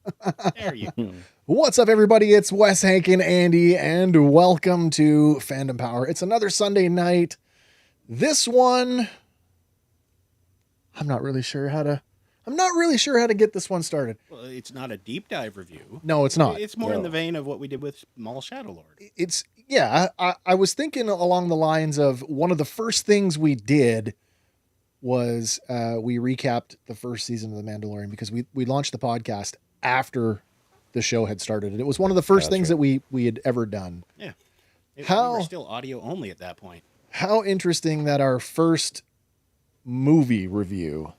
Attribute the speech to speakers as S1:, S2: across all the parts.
S1: one.
S2: There you go.
S1: What's up, everybody? It's Wes, Hank, and Andy, and welcome to Fandom Power. It's another Sunday night. This one, I'm not really sure how to get this one started.
S2: Well, it's not a deep dive review.
S1: No, it's not.
S2: It's more in the vein of what we did with Maul Shadowlord.
S1: I was thinking along the lines of one of the first things we did was we recapped the first season of The Mandalorian because we launched the podcast after the show had started. And it was one of the first things that we had ever done.
S2: Yeah. We were still audio only at that point.
S1: How interesting that our first movie review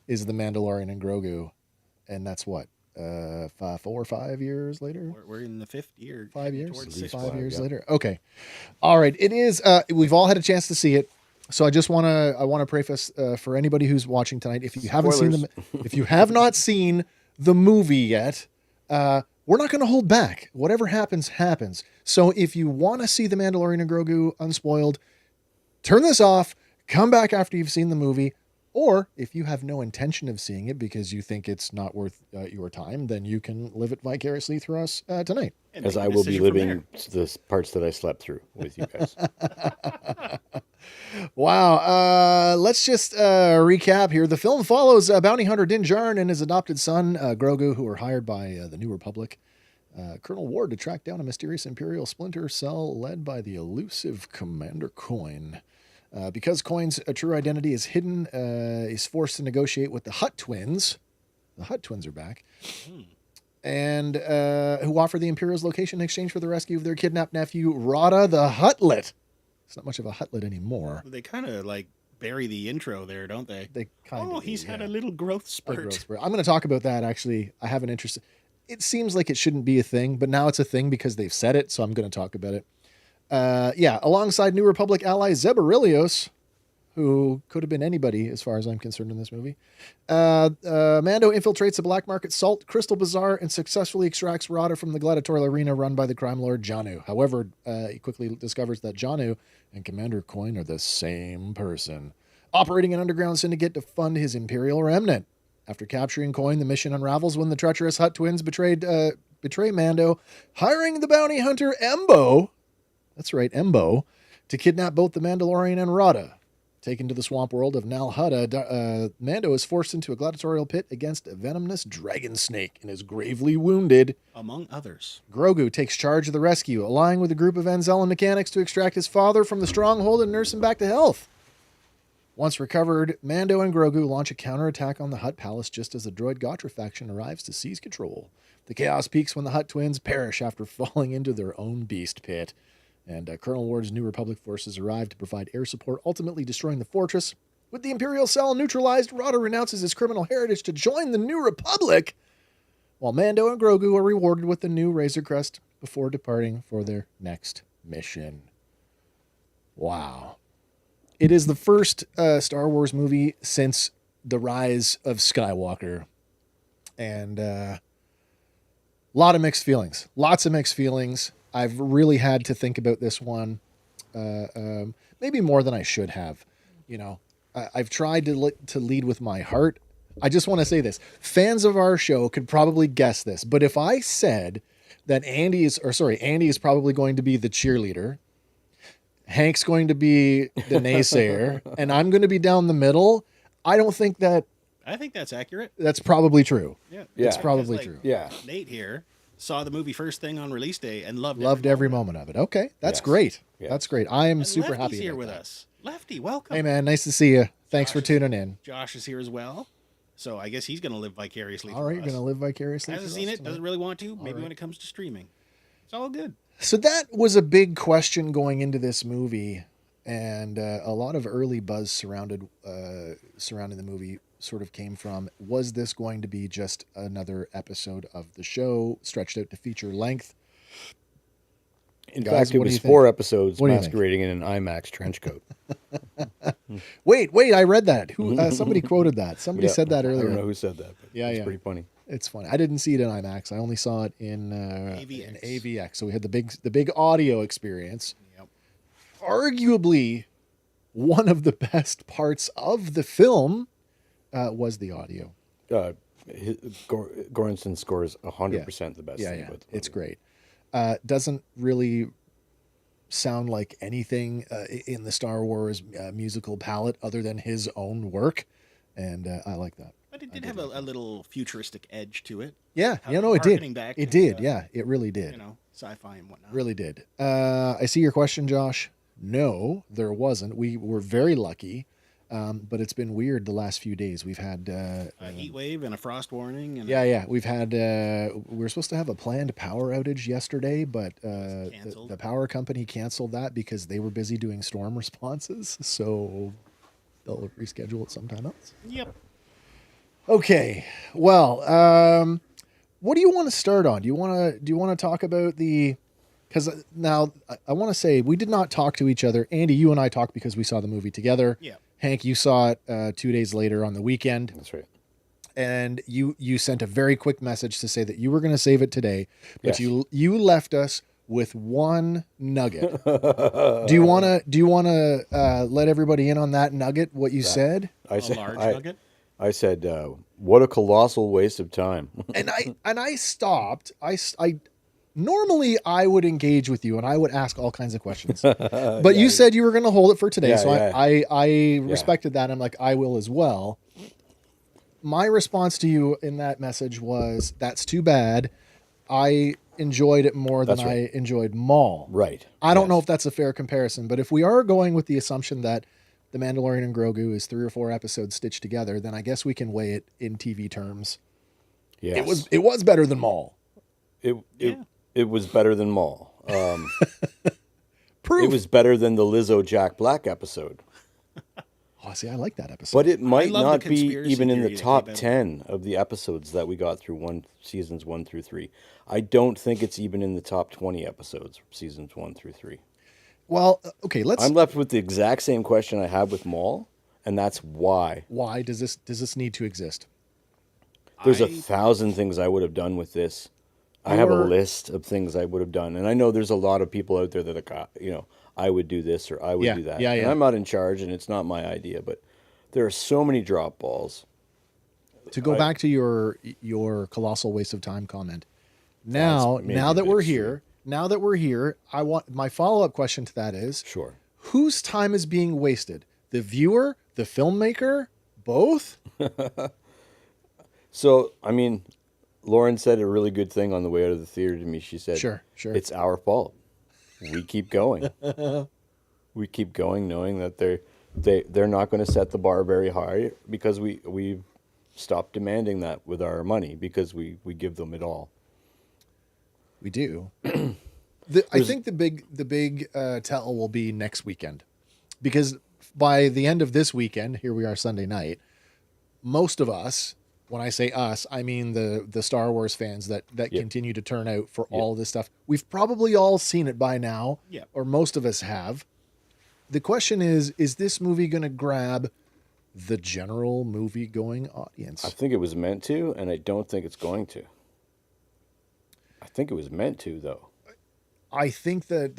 S1: is The Mandalorian and Grogu. And that's what? 4 or 5 years later?
S2: We're in the 5th year.
S1: 5 years? 5 years
S3: yeah.
S1: later. Okay. All right. It is, we've all had a chance to see it. So I just want to preface for anybody who's watching tonight, if you have not seen the movie yet, we're not going to hold back. Whatever happens, happens. So if you want to see The Mandalorian and Grogu unspoiled, turn this off, come back after you've seen the movie, or if you have no intention of seeing it because you think it's not worth your time, then you can live it vicariously through us tonight.
S3: As I will be living the parts that I slept through with you guys.
S1: Wow. Let's just recap here. The film follows bounty hunter Din Djarin and his adopted son, Grogu, who are hired by the New Republic, Colonel Ward, to track down a mysterious Imperial splinter cell led by the elusive Commander Coin. Because Coin's true identity is hidden, he's forced to negotiate with the Hutt twins. The Hutt twins are back. And who offer the Imperial's location in exchange for the rescue of their kidnapped nephew, Rada the Huttlet. It's not much of a Huttlet anymore.
S2: They kind of like bury the intro there, don't they?
S1: They kind of.
S2: He's had a little growth spurt.
S1: I'm going to talk about that, actually. I have an interest. It seems like it shouldn't be a thing, but now it's a thing because they've said it, so I'm going to talk about it. Alongside New Republic ally Zeb Aurelios, who could have been anybody as far as I'm concerned in this movie. Mando infiltrates the black market salt crystal bazaar and successfully extracts Rada from the gladiatorial arena run by the crime lord Janu. However, he quickly discovers that Janu and Commander Coin are the same person, operating an underground syndicate to fund his Imperial remnant. After capturing Coin, the mission unravels when the treacherous Hutt twins betray Mando, hiring the bounty hunter Embo. That's right, Embo, to kidnap both the Mandalorian and Rada. Taken to the swamp world of Nal Hutta, Mando is forced into a gladiatorial pit against a venomous dragon snake and is gravely wounded.
S2: Among others.
S1: Grogu takes charge of the rescue, allying with a group of Anzellan mechanics to extract his father from the stronghold and nurse him back to health. Once recovered, Mando and Grogu launch a counterattack on the Hutt palace just as the droid Gotra faction arrives to seize control. The chaos peaks when the Hutt twins perish after falling into their own beast pit. And Colonel Ward's New Republic forces arrive to provide air support, ultimately destroying the fortress. With the Imperial cell neutralized, Rada renounces his criminal heritage to join the New Republic, while Mando and Grogu are rewarded with the new Razor Crest before departing for their next mission. Wow. It is the first Star Wars movie since the rise of Skywalker. And lot of mixed feelings. Lots of mixed feelings. I've really had to think about this one, maybe more than I should have. You know, I've tried to lead with my heart. I just want to say this. Fans of our show could probably guess this, but if I said that Andy is probably going to be the cheerleader, Hank's going to be the naysayer, and I'm going to be down the middle, I think that's
S2: accurate.
S1: That's probably true.
S2: Yeah.
S1: It's probably true.
S3: Yeah.
S2: Nate here saw the movie first thing on release day and loved
S1: every moment of it. Okay, that's great.
S3: Yes.
S1: That's great. I am
S2: and
S1: super
S2: Lefty's
S1: happy.
S2: here
S1: about
S2: with
S1: that.
S2: us. Lefty, welcome.
S1: Hey man, nice to see you. Thanks for tuning in.
S2: Josh is here as well, so I guess he's going to live vicariously.
S1: All right, you're going to live vicariously.
S2: Hasn't seen it, doesn't really want to. Maybe when it comes to streaming, it's all good.
S1: So that was a big question going into this movie, and a lot of early buzz surrounding the movie sort of came from, was this going to be just another episode of the show stretched out to feature length?
S3: In fact, it was 4 episodes masquerading in an IMAX trench coat.
S1: Wait, I read that. Somebody quoted that. Somebody said that earlier.
S3: I don't know who said that, but it's pretty funny.
S1: It's funny. I didn't see it in IMAX. I only saw it in AVX. So we had the big audio experience.
S2: Yep.
S1: Arguably, one of the best parts of the film was the audio.
S3: Goranson scores 100% the best thing about the movie.
S1: It's great. Doesn't really sound like anything in the Star Wars musical palette other than his own work, and I like that.
S2: But it did have a little futuristic edge to it.
S1: Yeah, it did.
S2: Back
S1: it did. Yeah, it really did.
S2: Sci-fi and whatnot.
S1: Really did. I see your question, Josh. No, there wasn't. We were very lucky, but it's been weird the last few days. We've had
S2: a heat wave and a frost warning. And
S1: we've had. We were supposed to have a planned power outage yesterday, but the power company canceled that because they were busy doing storm responses. So they'll reschedule it sometime else.
S2: Yep.
S1: Okay. Well, what do you want to start on? Do you want to talk about the? Because now I want to say we did not talk to each other. Andy, you and I talked because we saw the movie together.
S2: Yeah.
S1: Hank, you saw it 2 days later on the weekend.
S3: That's right.
S1: And you sent a very quick message to say that you were going to save it today, but
S3: Yes.
S1: you left us with one nugget. Do you want to let everybody in on that nugget? What you said?
S3: I said,
S2: large nugget.
S3: I said, what a colossal waste of time.
S1: and I stopped. I normally I would engage with you and I would ask all kinds of questions, but you said you were going to hold it for today, so I respected that. I'm like, I will as well. My response to you in that message was, that's too bad. I enjoyed it more than I enjoyed Maul.
S3: Right.
S1: I don't know if that's a fair comparison, but if we are going with the assumption that The Mandalorian and Grogu is 3 or 4 episodes stitched together, then I guess we can weigh it in TV terms.
S3: Yes.
S1: It was better than Maul.
S3: It was better than Maul.
S1: Proof.
S3: It was better than the Lizzo Jack Black episode.
S1: Oh, see, I like that episode.
S3: But it might not be
S2: conspiracy
S3: even in the
S2: theory that
S3: top
S2: came out.
S3: 10 of the episodes that we got through seasons 1 through 3. I don't think it's even in the top 20 episodes, seasons 1 through 3.
S1: Well, okay,
S3: I'm left with the exact same question I had with Maul, and that's why.
S1: Why does this need to exist?
S3: There's 1,000 things I would have done with this. I have a list of things I would have done, and I know there's a lot of people out there that are, I would do this or I would do that. And I'm not in charge, and it's not my idea, but there are so many drop balls.
S1: To go back to your colossal waste of time comment. Now that we're here, I want my follow-up question to that is,
S3: Sure.
S1: whose time is being wasted? The viewer, the filmmaker, both?
S3: So, I mean, Lauren said a really good thing on the way out of the theater to me. She said,
S1: Sure.
S3: It's our fault. We keep going. We keep going knowing that they're not going to set the bar very high because we've stopped demanding that with our money because we give them it all.
S1: We do. I think the big tell will be next weekend, because by the end of this weekend, here we are Sunday night, most of us, when I say us, I mean the Star Wars fans that continue to turn out for all this stuff. We've probably all seen it by now, or most of us have. The question is this movie going to grab the general movie-going audience?
S3: I think it was meant to, and I don't think it's going to. I think it was meant to, though.
S1: I think that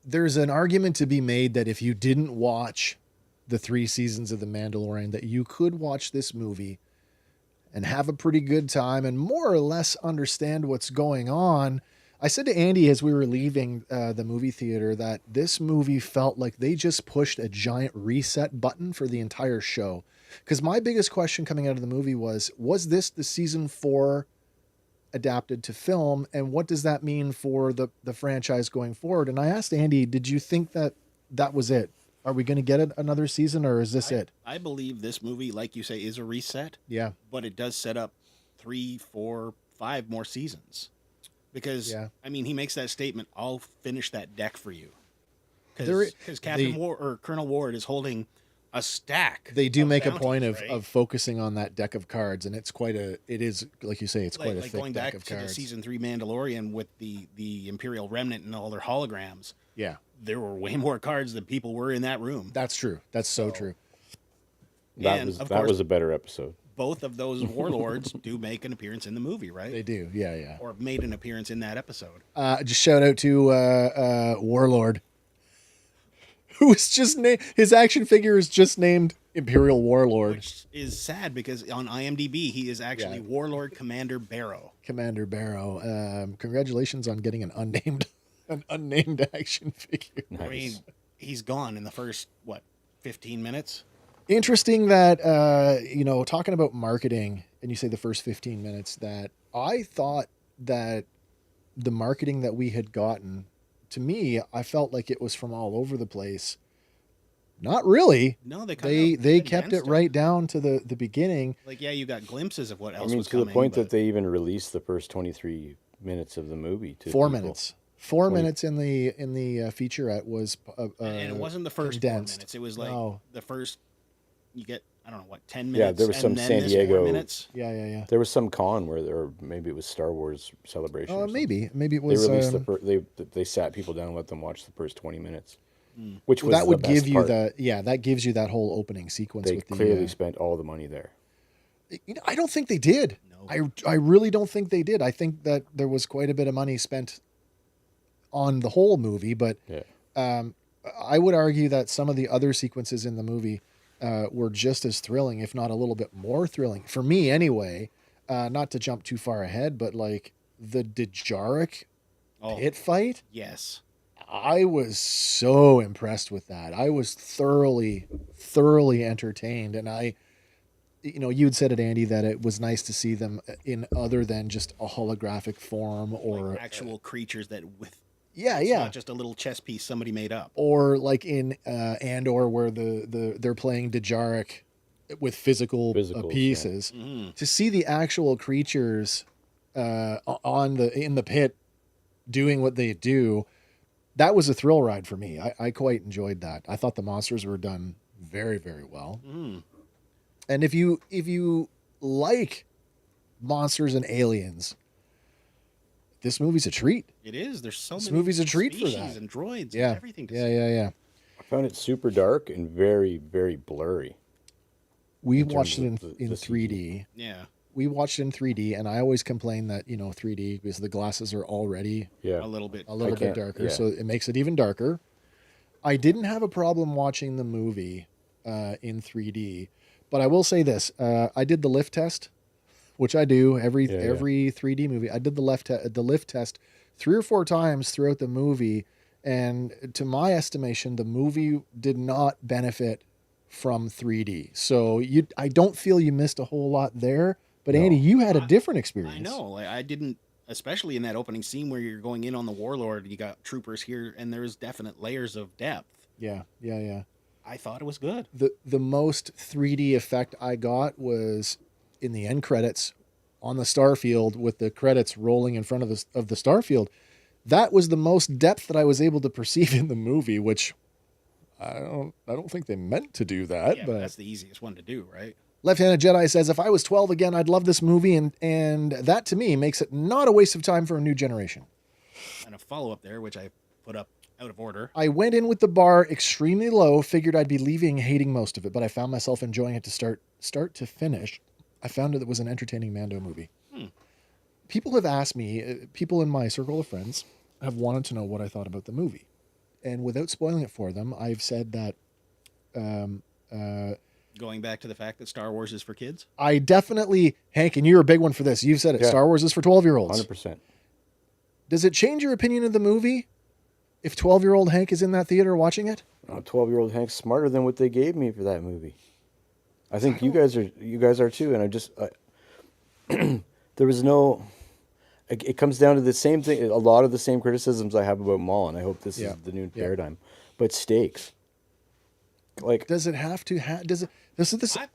S1: there's an argument to be made that if you didn't watch the 3 seasons of The Mandalorian, that you could watch this movie and have a pretty good time and more or less understand what's going on. I said to Andy as we were leaving the movie theater that this movie felt like they just pushed a giant reset button for the entire show. Because my biggest question coming out of the movie was this the season 4 adapted to film, and what does that mean for the franchise going forward? And I asked Andy, did you think that was it? Are we going to get another season, or is this it?
S2: I believe this movie, like you say, is a reset.
S1: Yeah.
S2: But it does set up 3, 4, 5 more seasons. Because, I mean, he makes that statement, I'll finish that deck for you. Because Captain Ward or Colonel Ward is holding a stack.
S1: They do make a point
S2: right?
S1: of focusing on that deck of cards, and it's it is, like you say, it's quite a thick
S2: going
S1: deck
S2: back
S1: of
S2: to
S1: cards.
S2: the season 3 Mandalorian with the Imperial Remnant and all their holograms.
S1: Yeah.
S2: There were way more cards than people were in that room.
S1: That's true. That's so true.
S3: That was a better episode.
S2: Both of those warlords do make an appearance in the movie, right?
S1: They do. Yeah.
S2: Or made an appearance in that episode.
S1: Just shout out to Warlord. who is just his action figure is just named Imperial Warlord.
S2: Which is sad because on IMDb he is actually Warlord Commander Barrow.
S1: Commander Barrow. Congratulations on getting an unnamed action figure.
S2: Nice. I mean, he's gone in the first 15 minutes.
S1: Interesting that talking about marketing, and you say the first 15 minutes, that I thought that the marketing that we had gotten, to me, I felt like it was from all over the place. Not really.
S2: No,
S1: they kept it right down to the beginning.
S2: Like, you got glimpses of what else was
S3: to
S2: coming.
S3: The point that they even released the first 23 minutes of the movie to
S1: 4 minutes. 4 minutes in the featurette was
S2: and it wasn't the first condensed. 4 minutes. It was like the first. You get 10 minutes.
S3: Yeah, there was some San Diego.
S1: Yeah.
S3: There was some con or maybe it was Star Wars Celebration.
S1: Maybe it was.
S3: They released they sat people down and let them watch the first 20 minutes. Which was
S1: that would
S3: the
S1: give
S3: best
S1: you
S3: part.
S1: that gives you that whole opening sequence.
S3: They clearly spent all the money there.
S1: I don't think they did. No. I really don't think they did. I think that there was quite a bit of money spent on the whole movie, but I would argue that some of the other sequences in the movie were just as thrilling, if not a little bit more thrilling for me anyway. Not to jump too far ahead, but like the Dejarik pit fight.
S2: Yes.
S1: I was so impressed with that. I was thoroughly entertained. And you'd said it, Andy, that it was nice to see them in other than just a holographic form or
S2: like actual creatures that
S1: not
S2: just a little chess piece somebody made up.
S1: Or like in Andor where they're playing Dejarik with physical pieces.
S2: Yeah. Mm-hmm.
S1: To see the actual creatures in the pit doing what they do, that was a thrill ride for me. I quite enjoyed that. I thought the monsters were done very, very well.
S2: Mm.
S1: And if you like monsters and aliens, this movie's a treat.
S2: It is. There's so many.
S1: This movie's a treat for that.
S2: And droids
S1: and
S2: everything.
S1: Yeah.
S3: I found it super dark and very, very blurry.
S1: We watched it in 3D.
S2: Yeah.
S1: We watched it in 3D, and I always complain that 3D because the glasses are already
S2: a little bit
S1: darker, so it makes it even darker. I didn't have a problem watching the movie in 3D, but I will say this: I did the lift test, which I do every 3D movie. I did the lift test 3 or 4 times throughout the movie, and to my estimation, the movie did not benefit from 3D. So I don't feel you missed a whole lot there. But Andy, you had a different experience.
S2: I know. I didn't, especially in that opening scene where you're going in on the Warlord. You got troopers here, and there's definite layers of depth.
S1: Yeah.
S2: I thought it was good.
S1: The most 3D effect I got was in the end credits on the starfield with the credits rolling in front of the starfield. That was the most depth that I was able to perceive in the movie, which I don't think they meant to do that.
S2: Yeah, but that's the easiest one to do, right?
S1: Left-Handed Jedi says, if I was 12 again, I'd love this movie, and that to me makes it not a waste of time for a new generation.
S2: And a follow-up there, which I put up out of order.
S1: I went in with the bar extremely low, figured I'd be leaving hating most of it, but I found myself enjoying it to start to finish. I found it was an entertaining Mando movie. People have asked me, people in my circle of friends have wanted to know what I thought about the movie. And without spoiling it for them, I've said that...
S2: Going back to the fact that Star Wars is for kids?
S1: I definitely, Hank, and you're a big one for this. You've said it. Yeah. Star Wars is for 12-year-olds.
S3: 100%.
S1: Does it change your opinion of the movie if 12-year-old Hank is in that theater watching it?
S3: 12-year-old Hank's smarter than what they gave me for that movie. I think you guys are too. And there was no... It comes down to the same thing. A lot of the same criticisms I have about Maul, and I hope this is the new paradigm. But stakes. Like,
S1: does it have to does it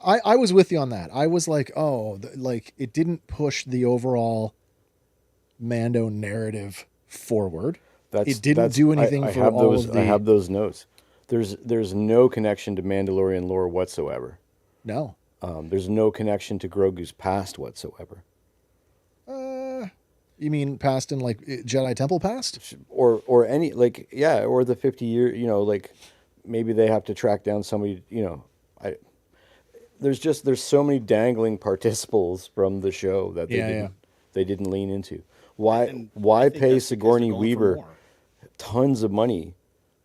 S1: I was with you on that. I was like, it didn't push the overall Mando narrative forward. It didn't do anything for all of the...
S3: I have those notes. There's no connection to Mandalorian lore whatsoever.
S1: No.
S3: There's no connection to Grogu's past whatsoever.
S1: You mean past in like Jedi Temple past?
S3: Or any or the 50-year, maybe they have to track down somebody, there's so many dangling participles from the show that they didn't lean into. Why pay Sigourney Weaver tons of money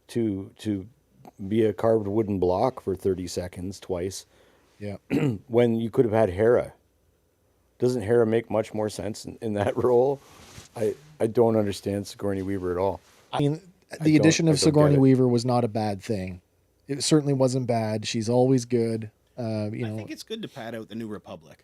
S3: to be a carved wooden block for 30 seconds twice.
S1: Yeah.
S3: When you could have had Hera. Doesn't Hera make much more sense in that role? I don't understand Sigourney Weaver at all.
S1: I mean, the addition of Sigourney Weaver was not a bad thing. It certainly wasn't bad. She's always good. I
S2: think it's good to pad out the New Republic.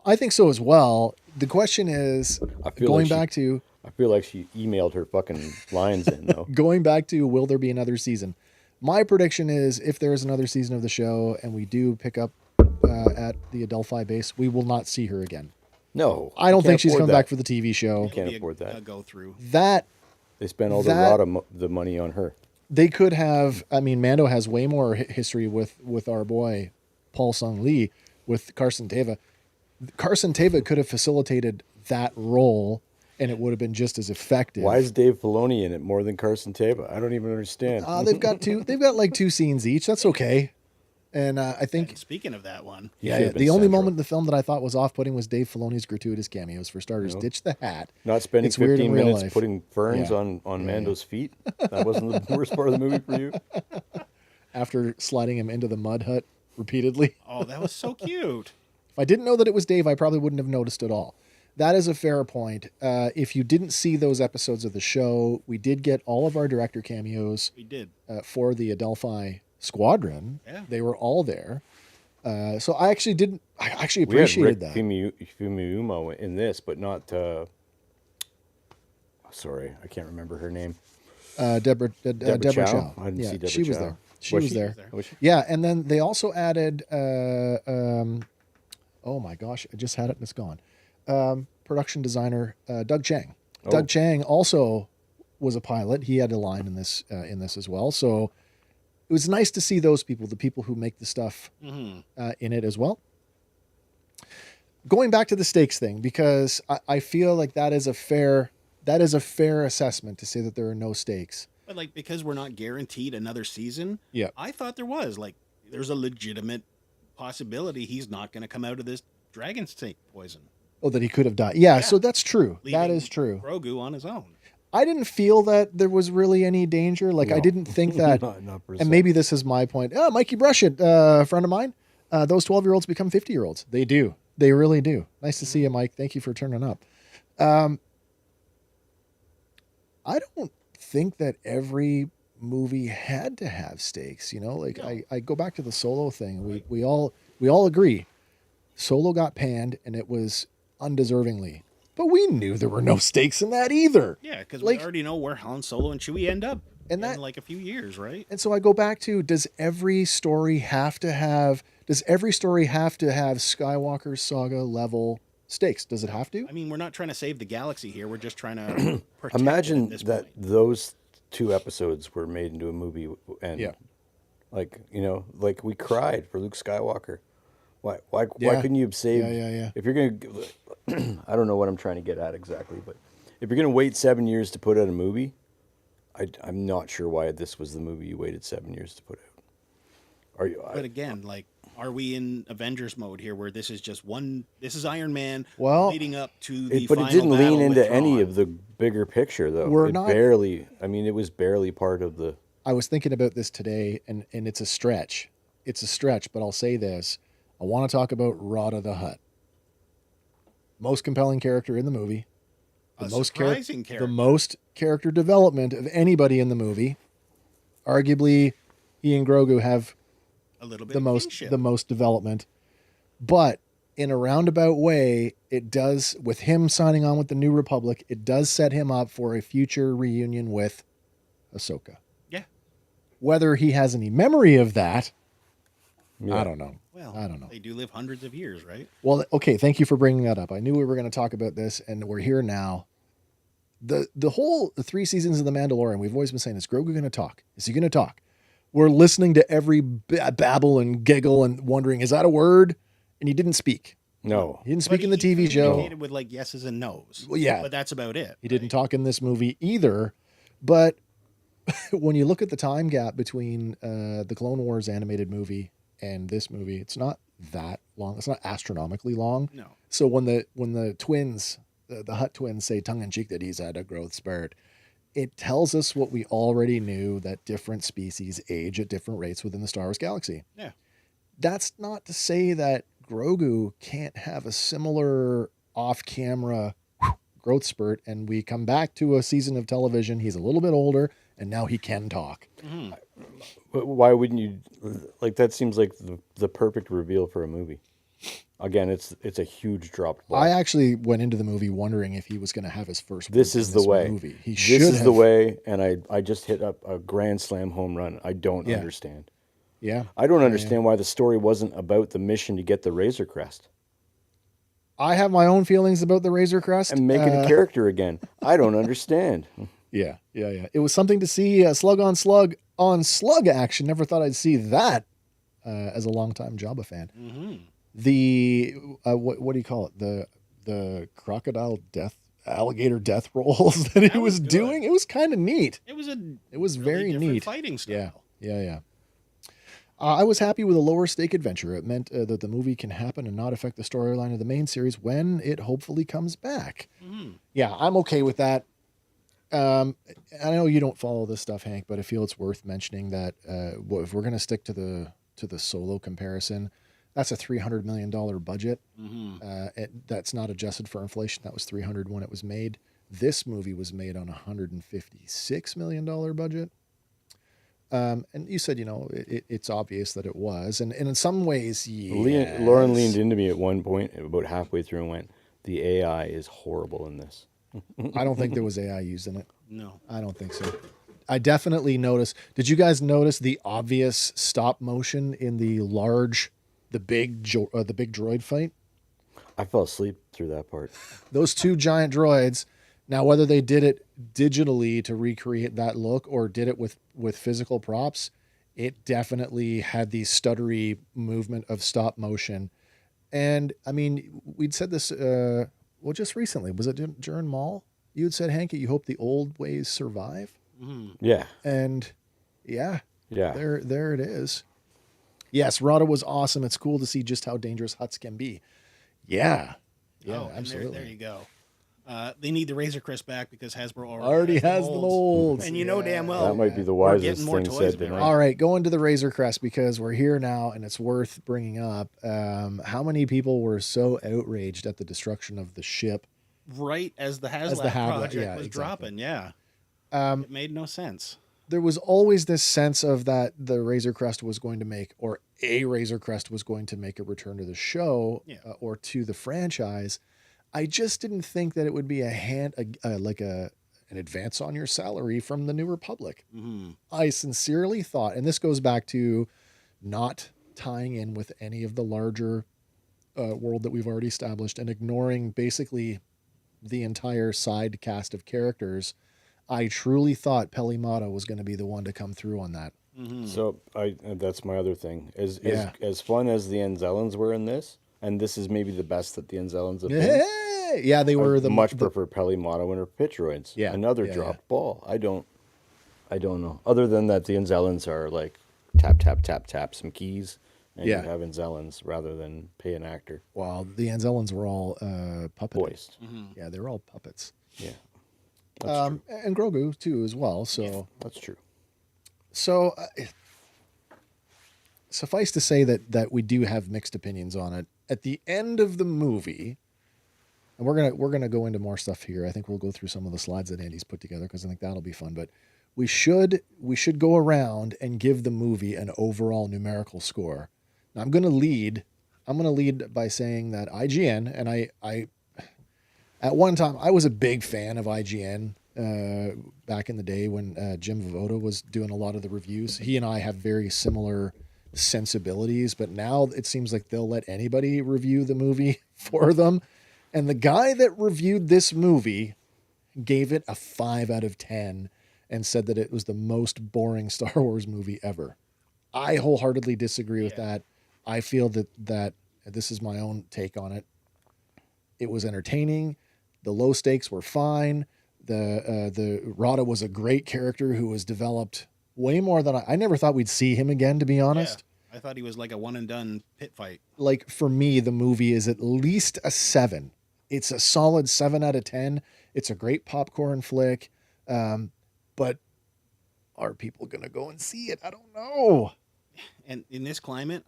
S1: I think so as well. The question is, I feel like
S3: she emailed her fucking lines in, though.
S1: Going back to, will there be another season? My prediction is, if there is another season of the show and we do pick up at the Adelphi base, we will not see her again.
S3: No.
S1: I don't think she's coming back for the TV show.
S3: You can't afford that.
S2: Go through.
S3: They spent all the money on her.
S1: They could have, I mean, Mando has way more history with our boy, Paul Sung Lee, with Carson Teva. Carson Teva could have facilitated that role, and it would have been just as effective.
S3: Why is Dave Filoni in it more than Carson Teva? I don't even understand.
S1: They've got like 2 scenes each. That's okay. And I think...
S2: And speaking of that one...
S1: the only moment in the film that I thought was off-putting was Dave Filoni's gratuitous cameos. For starters, ditch the hat.
S3: Not spending 15 minutes putting ferns on Mando's feet? That wasn't the worst part of the movie for you?
S1: After sliding him into the mud hut repeatedly.
S2: Oh, that was so cute.
S1: If I didn't know that it was Dave, I probably wouldn't have noticed at all. That is a fair point. If you didn't see those episodes of the show, we did get all of our director cameos.
S2: We did.
S1: For the Adelphi Squadron. Yeah. They were all there. So I actually appreciated that.
S3: Fumuumo in this, but not sorry, I can't remember her name.
S1: Deborah Chow.
S3: I didn't see Deborah
S1: she
S3: Chow.
S1: was there. She was there. Yeah, and then they also added oh my gosh, I just had it and it's gone. Production designer Doug Chang. Doug Chang also was a pilot. He had a line in this as well. So it was nice to see those people, the people who make the stuff in it as well. Going back to the stakes thing, because I feel like that is a fair assessment to say that there are no stakes.
S2: But like, because we're not guaranteed another season, I thought there was. Like, there's a legitimate possibility he's not going to come out of this dragon snake poison.
S1: Oh, that he could have died. Yeah, so that's true. That is true.
S2: Grogu on his own.
S1: I didn't feel that there was really any danger. Like, no. I didn't think that. And maybe this is my point. Oh, Mikey Brushett, a friend of mine. Those 12-year-olds become 50-year-olds. They do. They really do. Nice to see you, Mike. Thank you for turning up. I don't think that every movie had to have stakes. Like, no. I go back to the Solo thing. We all agree. Solo got panned, and it was undeservingly. But we knew there were no stakes in that either.
S2: Yeah, because we already know where Han Solo and Chewie end up in like a few years, right?
S1: And so I go back to, does every story have to have Skywalker saga level stakes? Does it have to?
S2: I mean, we're not trying to save the galaxy here. We're just trying to protect
S3: Imagine
S2: it at this
S3: that
S2: point.
S3: Those 2 episodes were made into a movie, and like we cried for Luke Skywalker. Why couldn't you have saved?
S1: Yeah.
S3: If you're gonna, I don't know what I'm trying to get at exactly, but if you're gonna wait 7 years to put out a movie, I'm not sure why this was the movie you waited 7 years to put out.
S2: But again, like, are we in Avengers mode here, where this is just one? This is Iron Man leading up to the
S3: but
S2: final
S3: it didn't lean into
S2: Thrawn.
S3: any of the bigger picture, though. It was barely part of the.
S1: I was thinking about this today, and it's a stretch. It's a stretch, but I'll say this. I want to talk about Rada the Hutt. Most compelling character in the movie. The most character development of anybody in the movie. Arguably, he and Grogu have
S2: a little bit
S1: the most development. But in a roundabout way, it does, with him signing on with the New Republic, it does set him up for a future reunion with Ahsoka.
S2: Yeah.
S1: Whether he has any memory of that, I don't know.
S2: Well,
S1: I don't know.
S2: They do live hundreds of years, right?
S1: Well, okay. Thank you for bringing that up. I knew we were going to talk about this, and we're here now. The 3 seasons of The Mandalorian, we've always been saying, is Grogu going to talk? Is he going to talk? We're listening to every babble and giggle and wondering, is that a word? And he didn't speak.
S3: No.
S1: He didn't speak in the TV show.
S2: Communicated with like yeses and nos.
S1: Well, yeah.
S2: But that's about it.
S1: He didn't talk in this movie either. But when you look at the time gap between the Clone Wars animated movie and this movie, it's not that long. It's not astronomically long.
S2: No.
S1: So when the twins, the Hutt twins, say tongue in cheek that he's had a growth spurt, it tells us what we already knew, that different species age at different rates within the Star Wars galaxy.
S2: Yeah.
S1: That's not to say that Grogu can't have a similar off-camera growth spurt, and we come back to a season of television. He's a little bit older, and now he can talk.
S2: Mm-hmm.
S3: Why wouldn't you? Like, that seems like the perfect reveal for a movie. Again, it's a huge dropped ball.
S1: I actually went into the movie wondering if he was going to have his first.
S3: This is the way.
S1: Movie.
S3: This is the way, and I just hit up a grand slam home run. I don't understand.
S1: Yeah,
S3: I don't understand why the story wasn't about the mission to get the Razor Crest.
S1: I have my own feelings about the Razor Crest.
S3: And make it a character again. I don't understand.
S1: Yeah. It was something to see slug on slug action. Never thought I'd see that as a longtime Jabba fan.
S2: Mm-hmm.
S1: The what do you call it? The crocodile death, alligator death rolls that he was doing. It was kind of neat.
S2: It was
S1: really very neat
S2: fighting style.
S1: Yeah. I was happy with a lower stake adventure. It meant that the movie can happen and not affect the storyline of the main series when it hopefully comes back.
S2: Mm-hmm.
S1: Yeah, I'm okay with that. I know you don't follow this stuff, Hank, but I feel it's worth mentioning that if we're going to stick to the Solo comparison, that's a $300 million budget.
S2: Mm-hmm.
S1: That's not adjusted for inflation. That was $300 when it was made. This movie was made on a $156 million budget. And you said, it's obvious that it was. And in some ways, yes.
S3: Lauren leaned into me at one point, about halfway through, and went, the AI is horrible in this.
S1: I don't think there was AI used in it.
S2: No.
S1: I don't think so. I definitely noticed. Did you guys notice the obvious stop motion in the big droid fight?
S3: I fell asleep through that part.
S1: Those two giant droids. Now, whether they did it digitally to recreate that look or did it with physical props, it definitely had the stuttery movement of stop motion. And, I mean, we'd said this, just recently. Was it during Mall? You had said, Hank, you hope the old ways survive?
S2: Mm-hmm.
S3: Yeah.
S1: And, yeah. There it is. Yes, Rada was awesome. It's cool to see just how dangerous Hutts can be. Yeah. Yeah, absolutely.
S2: There you go. They need the Razor Crest back because Hasbro
S1: already has the molds.
S2: And you know damn well.
S3: That might be the wisest thing said tonight.
S1: All right, go into the Razor Crest because we're here now and it's worth bringing up. How many people were so outraged at the destruction of the ship?
S2: Right as the HasLab project was dropping, it made no sense.
S1: There was always this sense of that the Razor Crest was going to make, or a Razor Crest was going to make a return to the show or to the franchise. I just didn't think that it would be an advance on your salary from the New Republic.
S2: Mm-hmm.
S1: I sincerely thought, and this goes back to not tying in with any of the larger world that we've already established and ignoring basically the entire side cast of characters. I truly thought Peli Motto was going to be the one to come through on that.
S2: Mm-hmm.
S3: So that's my other thing. As fun as the Anzellans were in this, and this is maybe the best that the Anzellans have been.
S1: Yeah, they were
S3: much prefer Peli Motto and her Pitroids.
S1: Yeah,
S3: another dropped ball. I don't know. Other than that, the Anzellans are like tap tap tap tap some keys, and you have Anzellans rather than pay an actor.
S1: Well, the Anzellans were all puppets.
S3: Voiced.
S2: Mm-hmm.
S1: Yeah, they were all puppets.
S3: Yeah, that's true.
S1: And Grogu too as well. So
S3: that's true.
S1: So suffice to say that we do have mixed opinions on it. At the end of the movie, and we're gonna go into more stuff here. I think we'll go through some of the slides that Andy's put together because I think that'll be fun. But we should go around and give the movie an overall numerical score. Now I'm gonna lead by saying that IGN, and I at one time I was a big fan of IGN back in the day when Jim Vovoda was doing a lot of the reviews. He and I have very similar sensibilities, but now it seems like they'll let anybody review the movie for them. And the guy that reviewed this movie gave it a 5 out of 10 and said that it was the most boring Star Wars movie ever. I wholeheartedly disagree with that. I feel that this is my own take on it. It was entertaining. The low stakes were fine. The Rada was a great character who was developed way more than I never thought we'd see him again, to be honest.
S2: Yeah, I thought he was like a one and done pit fight.
S1: Like for me, the movie is at least a 7. It's a solid 7 out of 10. It's a great popcorn flick. but are people going to go and see it? I don't know.
S2: And in this climate,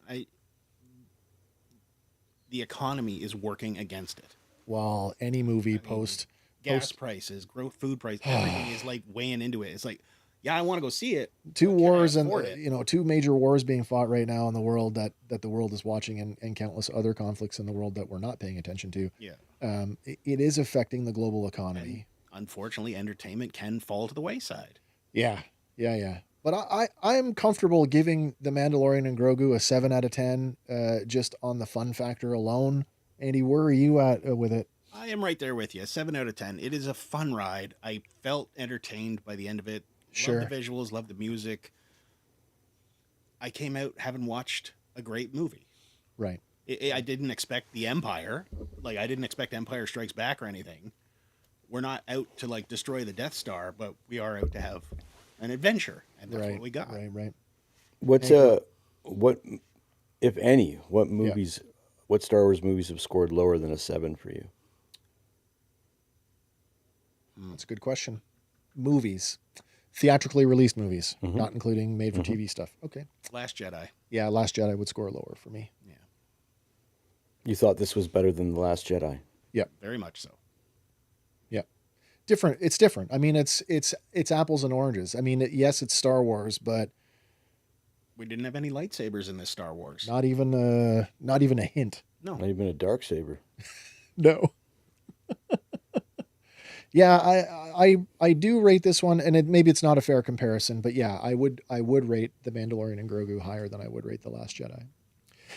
S2: the economy is working against it.
S1: Well, any movie
S2: gas prices, food prices, everything is like weighing into it. It's like, yeah, I want to go see it.
S1: Two wars and two major wars being fought right now in the world that the world is watching, and countless other conflicts in the world that we're not paying attention to.
S2: Yeah,
S1: it is affecting the global economy.
S2: And unfortunately, entertainment can fall to the wayside.
S1: Yeah. But I am comfortable giving The Mandalorian and Grogu a 7 out of 10, just on the fun factor alone. Andy, where are you at with it?
S2: I am right there with you. 7 out of 10. It is a fun ride. I felt entertained by the end of it.
S1: Sure.
S2: Love the visuals, love the music. I came out having watched a great movie.
S1: Right.
S2: I didn't expect the Empire. Like, I didn't expect Empire Strikes Back or anything. We're not out to, like, destroy the Death Star, but we are out to have an adventure. And that's what we got.
S1: Right.
S3: What, if any, what Star Wars movies have scored lower than a 7 for you?
S1: That's a good question. Movies. Theatrically released movies, not including made-for-TV stuff. Okay.
S2: Last Jedi.
S1: Yeah, Last Jedi would score lower for me.
S2: Yeah.
S3: You thought this was better than The Last Jedi?
S1: Yep.
S2: Very much so.
S1: Yep. Different. It's different. I mean, it's apples and oranges. I mean, yes, it's Star Wars, but
S2: we didn't have any lightsabers in this Star Wars.
S1: Not even a hint.
S2: No.
S3: Not even a darksaber.
S1: No. Yeah, I do rate this one, and maybe it's not a fair comparison, but yeah, I would rate The Mandalorian and Grogu higher than I would rate The Last Jedi.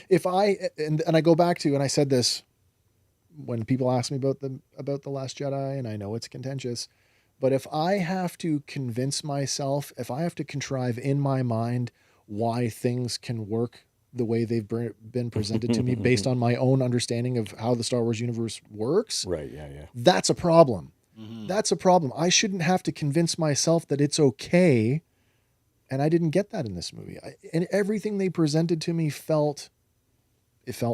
S1: If and I go back to, and I said this when people ask me about the Last Jedi, and I know it's contentious, but if I have to convince myself, if I have to contrive in my mind why things can work the way they've been presented to me based on my own understanding of how the Star Wars universe works,
S3: right? Yeah.
S1: That's a problem.
S2: Mm-hmm.
S1: That's a problem. I shouldn't have to convince myself that it's okay, and I didn't get that in this movie. And everything they presented to me felt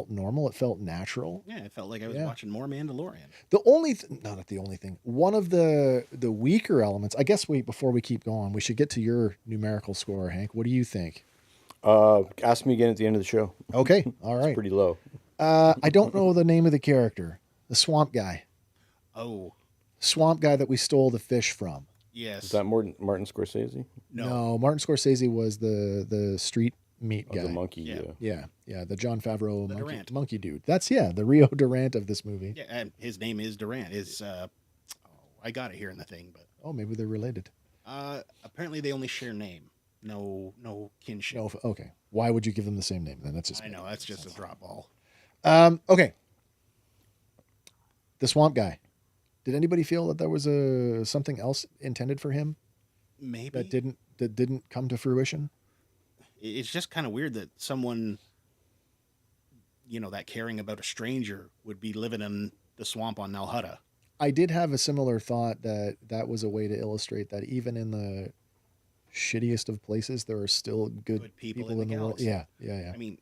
S1: normal. It felt natural.
S2: Yeah, it felt like I was watching more Mandalorian.
S1: The only not the only thing. One of the weaker elements. I guess before we keep going, we should get to your numerical score, Hank. What do you think?
S3: Ask me again at the end of the show.
S1: Okay, all right.
S3: It's pretty low.
S1: I don't know the name of the character. The swamp guy.
S2: Oh.
S1: Swamp guy that we stole the fish from.
S2: Yes.
S3: Is that Martin Scorsese?
S1: No, Martin Scorsese was the street meat guy.
S3: The monkey.
S1: Yeah. The Jon Favreau monkey dude. That's the Rio Durant of this movie.
S2: Yeah, and his name is Durant. I got it here in the thing, but
S1: maybe they're related.
S2: Apparently they only share name. No kinship.
S1: No, okay. Why would you give them the same name then? That's just
S2: I know, that's just a drop ball.
S1: Okay. The swamp guy. Did anybody feel that there was something else intended for him?
S2: Maybe
S1: that didn't come to fruition.
S2: It's just kind of weird that someone, that caring about a stranger would be living in the swamp on Nal Hutta.
S1: I did have a similar thought that was a way to illustrate that even in the shittiest of places, there are still good people in the world. Yeah.
S2: I mean,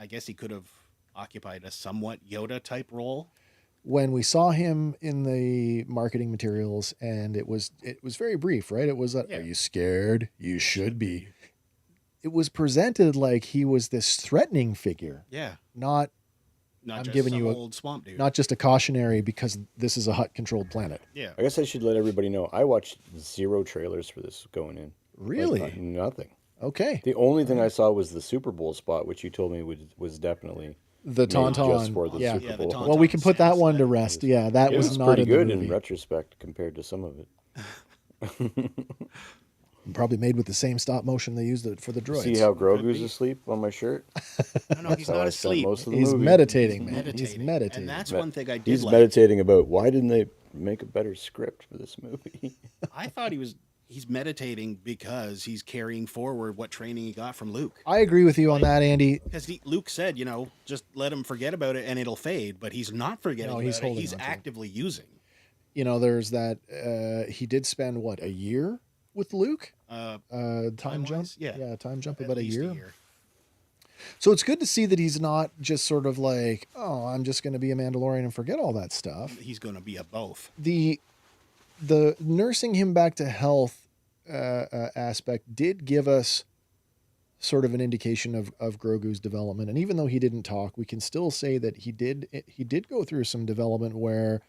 S2: I guess he could have occupied a somewhat Yoda type role.
S1: When we saw him in the marketing materials, and it was very brief, right? It was, Are you scared? You should be. It was presented like he was this threatening figure.
S2: Yeah.
S1: Not
S2: I'm
S1: just
S2: giving you old swamp dude.
S1: Not just a cautionary because this is a Hutt-controlled planet.
S2: Yeah.
S3: I guess I should let everybody know. I watched 0 trailers for this going in.
S1: Really?
S3: Nothing.
S1: Okay.
S3: The only thing I saw was the Super Bowl spot, which you told me was definitely
S1: the Tauntaun.
S3: Just for the Super Bowl.
S1: Well, we can put that one to rest. Yeah, that was not
S3: pretty
S1: in
S3: good
S1: the movie.
S3: in retrospect compared to some of it.
S1: Probably made with the same stop motion they used for the droids.
S3: See how Grogu's asleep on my shirt?
S2: No, he's not asleep.
S1: He's meditating, man. He's meditating.
S2: And that's one thing I did
S3: He's meditating about why didn't they make a better script for this movie?
S2: I thought he's meditating because he's carrying forward what training he got from Luke.
S1: I agree with you on that, Andy.
S2: Because Luke said, just let him forget about it and it'll fade. But he's not forgetting about it. He's actively using.
S1: There's that. He did spend, a year with Luke? Time jump? Yeah, time jump about a year. So it's good to see that he's not just sort of like, oh, I'm just going to be a Mandalorian and forget all that stuff.
S2: He's going to be a both.
S1: The nursing him back to health aspect did give us sort of an indication of Grogu's development. And even though he didn't talk, we can still say that he did go through some development where,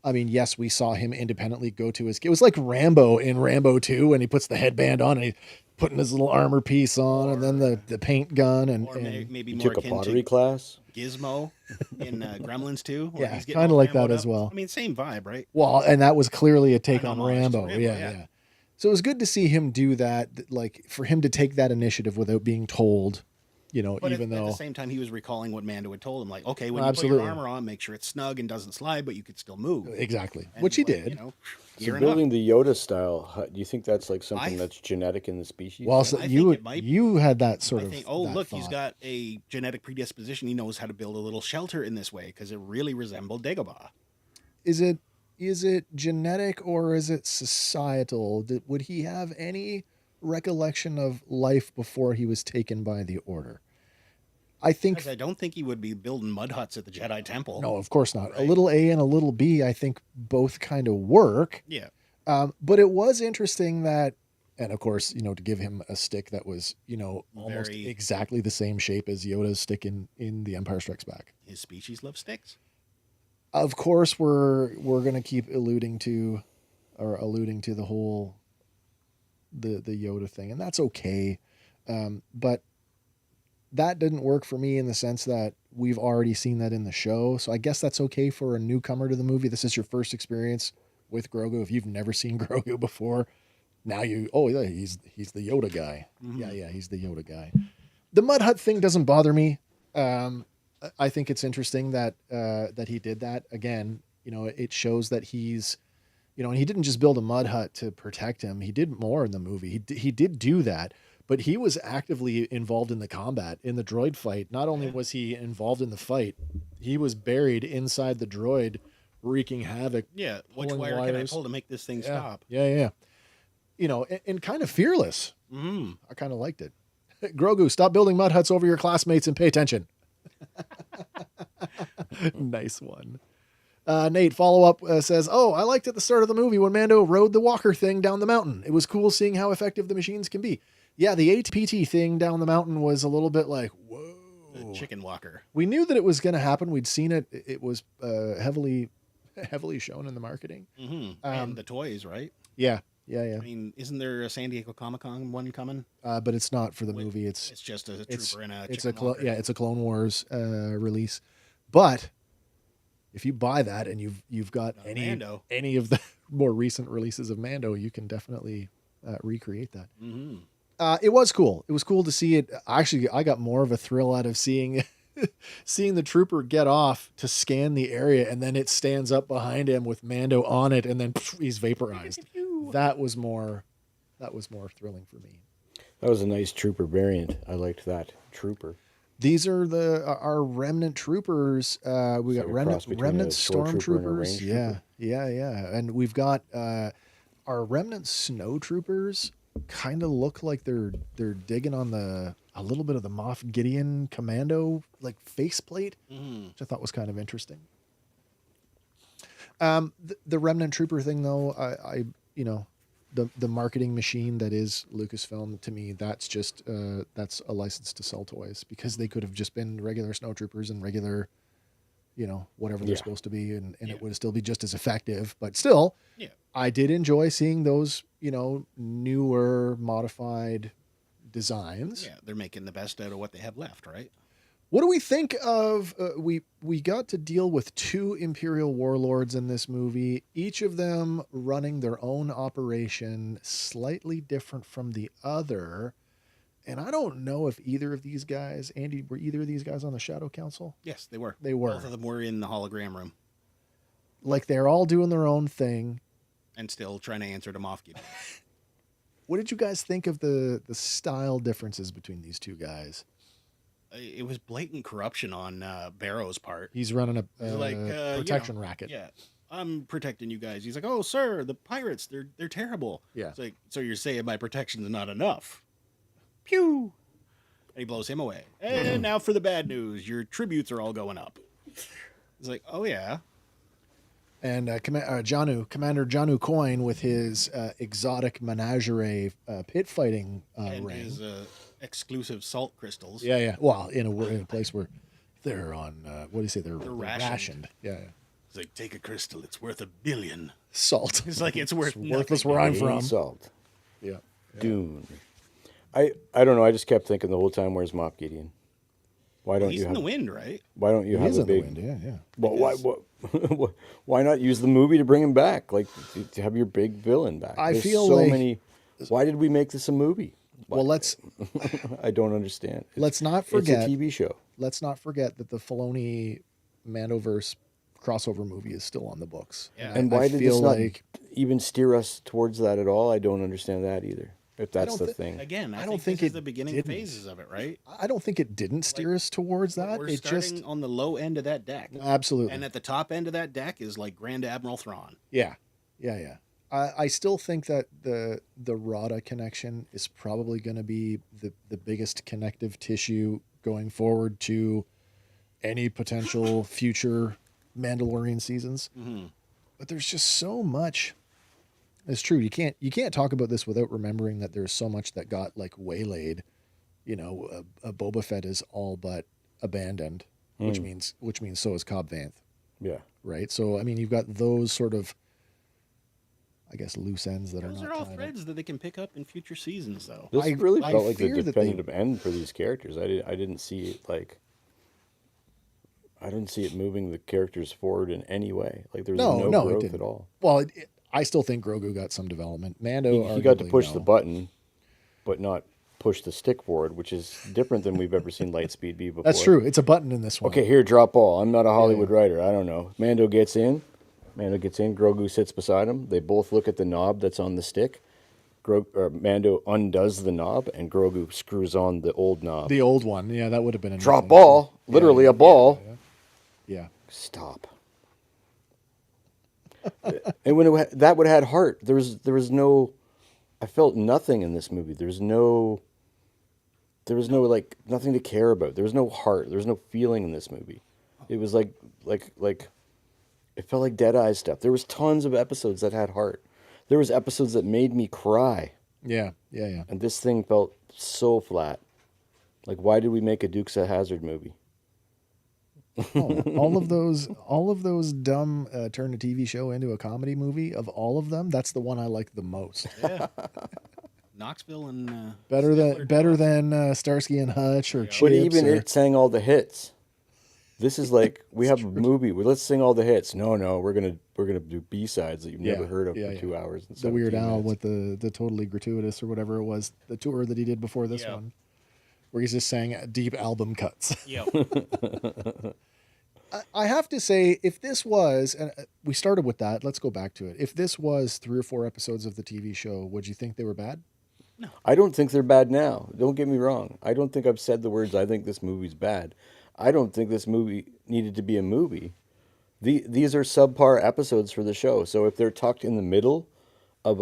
S1: I mean, yes, we saw him independently go to his... It was like Rambo in Rambo 2 when he puts the headband on and he's putting his little armor piece on, and then the paint gun. And
S2: maybe
S3: he
S2: more
S3: took a pottery class.
S2: Gizmo in Gremlins 2.
S1: Yeah, kind of like that as well.
S2: I mean, same vibe, right?
S1: Well, and that was clearly a take on Rambo. Yeah. So it was good to see him do that, like for him to take that initiative without being told, but even though...
S2: At the same time, he was recalling what Mando had told him, like, okay, when you put your armor on, make sure it's snug and doesn't slide, but you could still move.
S1: Exactly, which he did.
S3: So building the Yoda style, do you think that's like something that's genetic in the species?
S1: Well, so you had that sort of...
S2: He's got a genetic predisposition. He knows how to build a little shelter in this way because it really resembled Dagobah.
S1: Is it genetic or is it societal? Would he have any recollection of life before he was taken by the Order? I
S2: don't think he would be building mud huts at the Jedi Temple.
S1: No, of course not. Right? A little A and a little B, I think both kind of work.
S2: Yeah.
S1: But it was interesting that, and of course, to give him a stick that was, almost exactly the same shape as Yoda's stick in The Empire Strikes Back.
S2: His species loves sticks.
S1: Of course, we're going to keep alluding to the whole the Yoda thing, and that's okay. But that didn't work for me in the sense that we've already seen that in the show. So I guess that's okay for a newcomer to the movie. This is your first experience with Grogu. If you've never seen Grogu before, now he's the Yoda guy. Mm-hmm. Yeah, he's the Yoda guy. The Mud Hut thing doesn't bother me. I think it's interesting that he did that. Again, it shows that he's, and he didn't just build a mud hut to protect him. He did more in the movie. He did do that, but he was actively involved in the combat, in the droid fight. Not only was he involved in the fight, he was buried inside the droid, wreaking havoc.
S2: Yeah, which wire can I pull to make this thing stop?
S1: Yeah. And kind of fearless.
S2: Mm-hmm.
S1: I kind of liked it. Grogu, stop building mud huts over your classmates and pay attention. Nice one. Nate follow-up says, I liked at the start of the movie when Mando rode the walker thing down the mountain. It was cool seeing how effective the machines can be. Yeah, the ATPT thing down the mountain was a little bit like, whoa.
S2: The chicken walker.
S1: We knew that it was going to happen. We'd seen it. It was heavily shown in the marketing.
S2: Mm-hmm. And the toys, right?
S1: Yeah.
S2: I mean, isn't there a San Diego Comic-Con one coming?
S1: But it's not for the movie. It's
S2: just a trooper and a
S1: it's
S2: walker.
S1: It's a Clone Wars release. But if you buy that and you've got any of the more recent releases of Mando, you can definitely recreate that.
S2: Mm-hmm.
S1: It was cool. It was cool to see it. Actually, I got more of a thrill out of seeing the trooper get off to scan the area, and then it stands up behind him with Mando on it, and then he's vaporized. That was more thrilling for me.
S3: That was a nice trooper variant. I liked that trooper.
S1: These are our remnant troopers. We got remnant stormtroopers. Yeah. And we've got our remnant snow troopers. Kind of look like they're digging on a little bit of the Moff Gideon commando like faceplate, which I thought was kind of interesting. The remnant trooper thing though, the marketing machine that is Lucasfilm, to me, that's just that's a license to sell toys, because they could have just been regular snowtroopers and regular, whatever they're supposed to be, and it would still be just as effective. But still, I did enjoy seeing those, newer, modified designs.
S2: Yeah, they're making the best out of what they have left, right?
S1: What do we think of, we got to deal with 2 Imperial warlords in this movie, each of them running their own operation, slightly different from the other. And I don't know if either of these guys, Andy, were either of these guys on the Shadow Council?
S2: Yes, they were.
S1: They were.
S2: Both of them were in the hologram room.
S1: Like they're all doing their own thing.
S2: And still trying to answer to Moff Gideon.
S1: What did you guys think of the style differences between these two guys?
S2: It was blatant corruption on Barrow's part.
S1: He's running a protection racket.
S2: Yeah, I'm protecting you guys. He's like, "Oh, sir, the pirates, they're terrible."
S1: Yeah.
S2: It's like, so you're saying my protection's not enough? Pew! And he blows him away. And now for the bad news: your tributes are all going up. It's like, oh yeah.
S1: And Commander Janu Coin with his exotic menagerie pit fighting
S2: and
S1: ring.
S2: his exclusive salt crystals.
S1: Yeah. Well, in a place where they're on, what do you say? They're rationed. Yeah.
S2: It's like, take a crystal. It's worth $1 billion.
S1: Salt.
S2: It's like it's
S1: worthless where I'm from.
S3: Salt.
S1: Yeah.
S3: Dune. I don't know. I just kept thinking the whole time, where's Moff Gideon? Why don't
S2: He's
S3: you
S2: in the wind, right?
S3: Why don't you have a big?
S1: The wind, yeah.
S3: Well, why not use the movie to bring him back? Like to have your big villain back.
S1: I
S3: There's
S1: feel
S3: so
S1: like,
S3: many. Why did we make this a movie?
S1: Well, let's.
S3: I don't understand.
S1: Let's not forget.
S3: It's a TV show.
S1: Let's not forget that the Filoni Mandoverse crossover movie is still on the books.
S3: Yeah. And why did this not even steer us towards that at all? I don't understand that either. If that's the thing.
S2: Again, I don't think it's the beginning phases of it, right?
S1: I don't think it didn't steer us towards that.
S2: We're starting on the low end of that deck.
S1: Absolutely.
S2: And at the top end of that deck is like Grand Admiral Thrawn.
S1: Yeah. I still think that the Rada connection is probably going to be the biggest connective tissue going forward to any potential future Mandalorian seasons. Mm-hmm. But there's just so much. It's true. You can't talk about this without remembering that there's so much that got like waylaid. You know, a Boba Fett is all but abandoned, which means so is Cobb Vanth.
S3: Yeah.
S1: Right. So I mean, you've got those sort of, I guess, loose ends that
S2: those
S1: are
S2: all threads that they can pick up in future seasons, though.
S3: This really felt like the definitive end for these characters. I didn't see it like. I didn't see it moving the characters forward in any way. Like there's no growth at all.
S1: Well, I still think Grogu got some development. Mando,
S3: he got to push the button, but not push the stick forward, which is different than we've ever seen Lightspeed be before.
S1: That's true. It's a button in this one.
S3: Okay, here, drop ball. I'm not a Hollywood writer. I don't know. Mando gets in. Grogu sits beside him. They both look at the knob that's on the stick. Mando undoes the knob, and Grogu screws on the old knob.
S1: The old one. Yeah, that would have been a
S3: drop ball. Literally a ball.
S1: Yeah.
S3: Stop. And when that would have had heart, there was no. I felt nothing in this movie. There was no like nothing to care about. There was no heart. There was no feeling in this movie. It was like it felt like Deadeye stuff. There was tons of episodes that had heart. There was episodes that made me cry.
S1: Yeah.
S3: And this thing felt so flat. Like, why did we make a Dukes of Hazzard movie?
S1: all of those dumb turn a TV show into a comedy movie. Of all of them, that's the one I like the most.
S2: Yeah. Knoxville and
S1: better than Starsky and Hutch or Chips.
S3: But even it sang all the hits. This is like we have a movie. Let's sing all the hits. No, we're gonna do B-sides that you've never heard of for 2 hours. And
S1: the Weird Al with the totally gratuitous or whatever it was, the tour that he did before this one, where he's just sang deep album cuts.
S2: Yeah.
S1: I have to say, if this was, and we started with that, let's go back to it. If this was 3 or 4 episodes of the TV show, would you think they were bad?
S3: No. I don't think they're bad now. Don't get me wrong. I don't think I've said the words, I think this movie's bad. I don't think this movie needed to be a movie. These are subpar episodes for the show. So if they're tucked in the middle of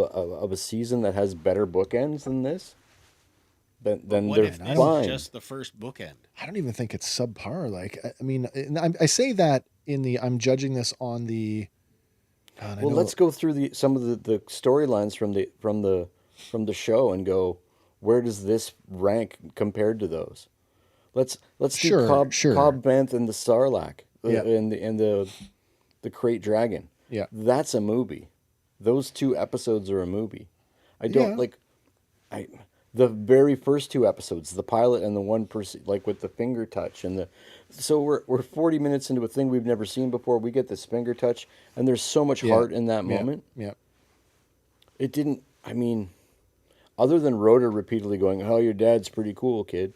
S3: a season that has better bookends than this, then they're fine.
S2: Just the first bookend.
S1: I don't even think it's subpar. Like, I mean, I say that I'm judging this on the. God,
S3: well, let's go through some of the storylines from the show and go, where does this rank compared to those? Let's do Cobb Vanth and the Sarlacc and the Crate Dragon.
S1: Yeah,
S3: that's a movie. Those 2 episodes are a movie. I don't the very first 2 episodes, the pilot and the one person, like with the finger touch so we're 40 minutes into a thing we've never seen before. We get this finger touch, and there's so much heart in that moment.
S1: Yeah.
S3: It didn't. I mean, other than Rhoda repeatedly going, "Oh, your dad's pretty cool, kid."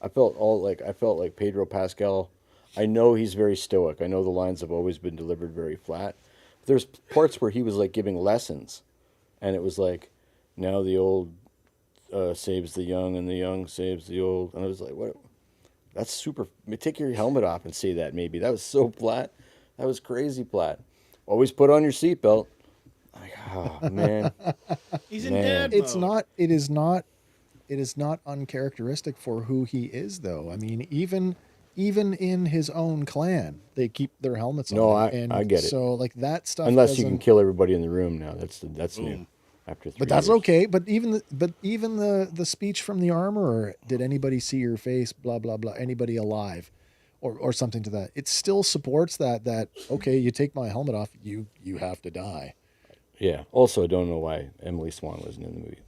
S3: I felt like Pedro Pascal. I know he's very stoic. I know the lines have always been delivered very flat. But there's parts where he was like giving lessons, and it was like, now the old saves the young, and the young saves the old. And I was like, what? That's super. Take your helmet off and say that. Maybe that was so flat. That was crazy flat. Always put on your seatbelt. Like, oh man,
S2: he's in dad mode.
S1: It is not uncharacteristic for who he is, though. I mean, even even in his own clan, they keep their helmets on.
S3: No, I get it.
S1: So like that stuff.
S3: Unless you can kill everybody in the room now, that's new. After 3
S1: But that's
S3: years.
S1: okay. But even the speech from the armorer, did anybody see your face? Blah blah blah. Anybody alive, or something to that. It still supports that. Okay, you take my helmet off, you have to die.
S3: Yeah. Also, I don't know why Emily Swan wasn't in the movie.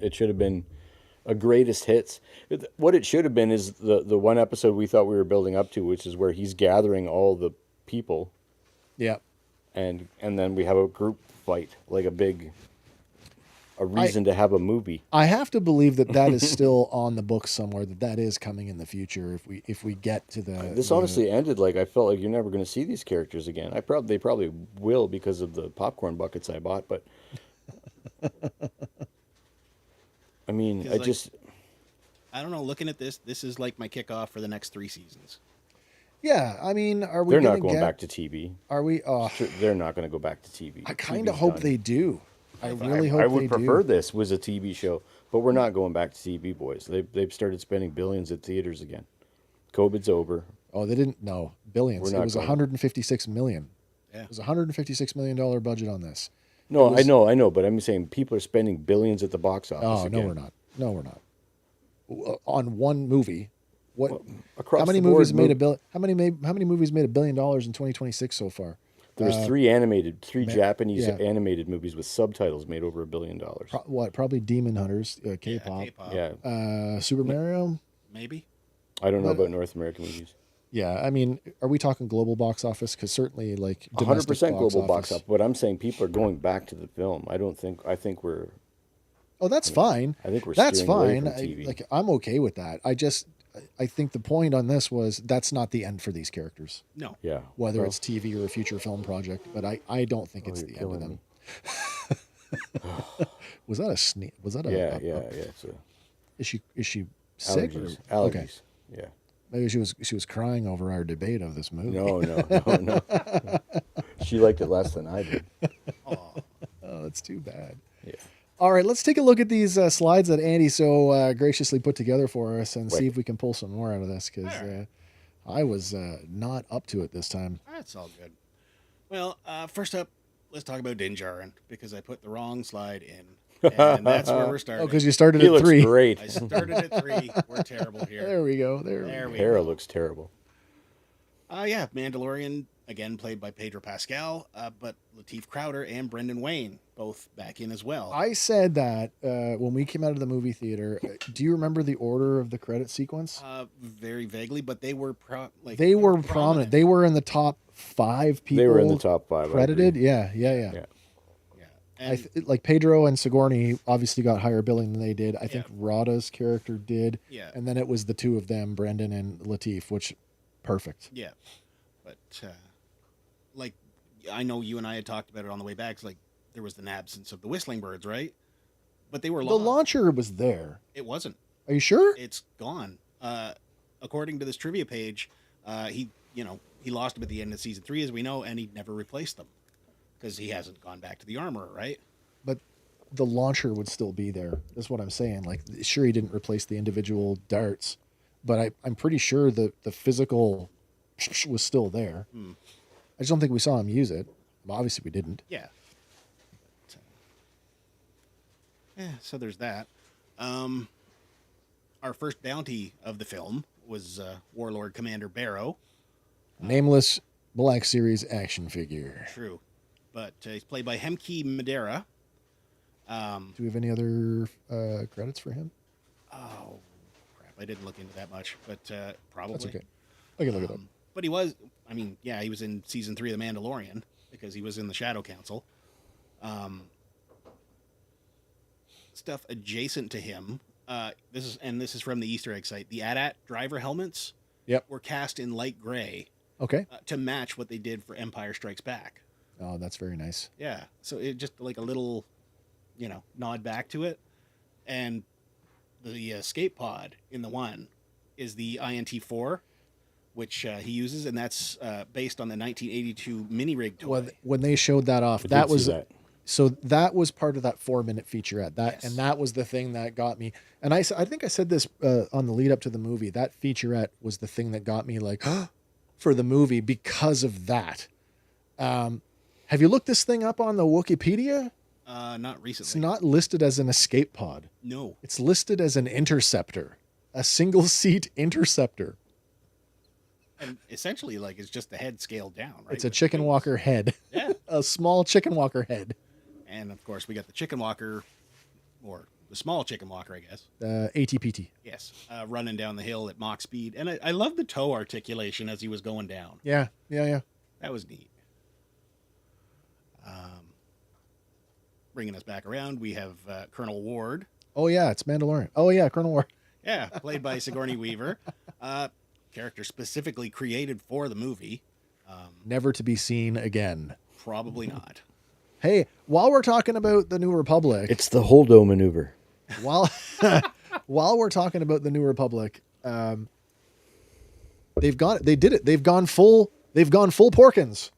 S3: It should have been a greatest hits. What it should have been is the one episode we thought we were building up to, which is where he's gathering all the people.
S1: Yeah.
S3: And then we have a group fight, like a reason to have a movie.
S1: I have to believe that is still on the books somewhere. That is coming in the future. If we get to
S3: this honestly ended like I felt like you're never going to see these characters again. They probably will because of the popcorn buckets I bought, but I mean,
S2: I don't know. Looking at this is like my kickoff for the next 3 seasons.
S1: Yeah, I mean, are we?
S3: They're not going back to TV.
S1: Are we?
S3: They're not going to go back to TV.
S1: I kind of hope they do. I really hope
S3: I would prefer this was a TV show, but we're not going back to TV, boys. They've started spending billions at theaters again. COVID's over.
S1: Oh, they didn't. No, billions. It was 156 million.
S2: Yeah.
S1: It was $156 million budget on this.
S3: No, I know, but I'm saying people are spending billions at the box office.
S1: Oh,
S3: again.
S1: No, we're not. On one movie. What?
S3: Well, across
S1: how many
S3: the
S1: movies
S3: board,
S1: made How many movies made $1 billion in 2026 so far?
S3: There was three Japanese animated movies with subtitles made over $1 billion.
S1: Probably Demon Hunters, K-pop.
S3: Yeah.
S1: Super Mario?
S2: Maybe.
S3: I don't know about North American movies.
S1: Yeah, I mean, are we talking global box office? Because certainly, like,
S3: 100% global box office. But I'm saying people are going back to the film. I think we're.
S1: Oh, that's fine.
S3: I think we're.
S1: That's
S3: fine.
S1: I'm okay with that. I think the point on this was that's not the end for these characters.
S2: No.
S3: Yeah.
S1: Whether it's TV or a future film project, but I don't think it's the end of them. Was that a sneeze? Was that a?
S3: Yeah.
S1: Is she sick?
S3: Allergies.
S1: Okay.
S3: Yeah.
S1: Maybe she was crying over our debate of this movie.
S3: No. She liked it less than I did.
S1: Oh, that's too bad.
S3: Yeah.
S1: All right, let's take a look at these slides that Andy so graciously put together for us and see if we can pull some more out of this, because I was not up to it this time.
S2: That's all good. Well, first up, let's talk about Din Djarin, because I put the wrong slide in, and that's where we're starting.
S1: Oh, because you started at 3.
S3: Looks great.
S2: I started at 3. We're terrible here.
S1: There we go.
S3: Hera looks terrible.
S2: Mandalorian, again played by Pedro Pascal, but Lateef Crowder and Brendan Wayne both back in as well.
S1: I said that when we came out of the movie theater. Do you remember the order of the credit sequence?
S2: Very vaguely, but they were prominent.
S1: They were in the top 5 people.
S3: They were in the top 5
S1: credited. Yeah.
S2: And
S1: like Pedro and Sigourney obviously got higher billing than they did. I think Rada's character did.
S2: Yeah.
S1: And then it was the two of them, Brendan and Lateef, which perfect.
S2: Yeah. But like I know you and I had talked about it on the way back. It's like there was an absence of the whistling birds, right? But they were
S1: the launcher was there.
S2: It wasn't.
S1: Are you sure?
S2: It's gone. According to this trivia page, he lost them at the end of season 3, as we know, and he never replaced them because he hasn't gone back to the armorer, right?
S1: But the launcher would still be there. That's what I'm saying. Like, sure, he didn't replace the individual darts, but I'm pretty sure the physical was still there. I just don't think we saw him use it. Well, obviously, we didn't.
S2: Yeah. So there's that. Our first bounty of the film was Warlord Commander Barrow.
S1: Nameless Black Series action figure.
S2: True. But he's played by Hemke Madera.
S1: Do we have any other credits for him?
S2: Oh, crap. I didn't look into that much, but probably.
S1: That's okay. I can look it up.
S2: But he was, he was in season 3 of The Mandalorian because he was in the Shadow Council. Stuff adjacent to him. This is from the Easter egg site. The AT-AT driver helmets were cast in light gray.
S1: Okay.
S2: To match what they did for Empire Strikes Back.
S1: Oh, that's very nice.
S2: Yeah. So it just like a little, nod back to it. And the escape pod in the one is the INT-4, which he uses, and that's based on the 1982 mini rig toy.
S1: When they showed that off, that was So that was part of that 4-minute featurette. And that was the thing that got me. And I think I said this on the lead up to the movie. That featurette was the thing that got me like for the movie because of that. Have you looked this thing up on the Wikipedia?
S2: Not recently.
S1: It's not listed as an escape pod.
S2: No.
S1: It's listed as an interceptor, a single seat interceptor.
S2: And essentially, like, it's just the head scaled down, right?
S1: It's a chicken walker head.
S2: Yeah.
S1: A small chicken walker head.
S2: And, of course, we got the chicken walker, or the small chicken walker, I guess.
S1: ATPT.
S2: Yes. Running down the hill at Mach speed. And I love the toe articulation as he was going down.
S1: Yeah.
S2: That was neat. Bringing us back around, we have Colonel Ward.
S1: Oh, yeah, it's Mandalorian. Oh, yeah, Colonel Ward.
S2: Yeah, played by Sigourney Weaver. Character specifically created for the movie.
S1: Never to be seen again.
S2: Probably not.
S1: Hey, while we're talking about the New Republic...
S3: It's the Holdo maneuver.
S1: While we're talking about the New Republic, they did it. They've gone full Porkins.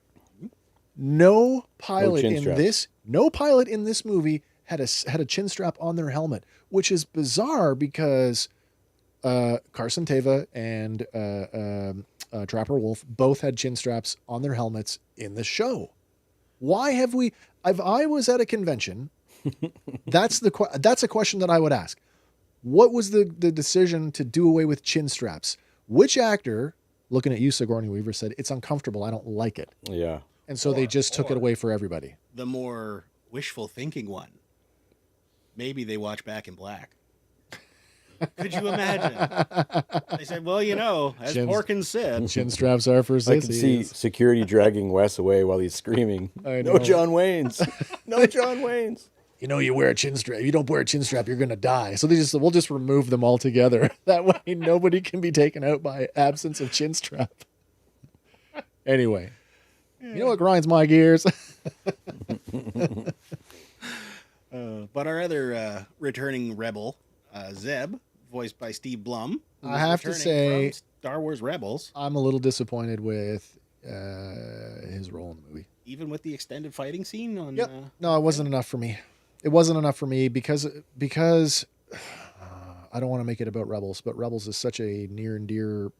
S1: No pilot in this movie had a chin strap on their helmet, which is bizarre because Carson Teva and Trapper Wolf both had chin straps on their helmets in the show. Why have we? If I was at a convention, that's a question that I would ask. What was the decision to do away with chin straps? Which actor, looking at you, Sigourney Weaver, said it's uncomfortable, I don't like it.
S3: Yeah.
S1: And so they just took it away for everybody.
S2: The more wishful thinking one. Maybe they watch Back in Black. Could you imagine? They said, well, as Porkins said.
S1: Chin straps are for sissies.
S3: I can see security dragging Wes away while he's screaming, no John Waynes. No John Waynes.
S1: You wear a chin strap. If you don't wear a chin strap, you're going to die. So we'll just remove them all together. That way nobody can be taken out by absence of chin strap. Anyway. You know what grinds my gears?
S2: But our other returning rebel, Zeb, voiced by Steve Blum.
S1: I have to say,
S2: from Star Wars Rebels.
S1: I'm a little disappointed with his role in the movie.
S2: Even with the extended fighting scene on.
S1: Yep. No, it wasn't enough for me. It wasn't enough for me because I don't want to make it about Rebels, but Rebels is such a near and dear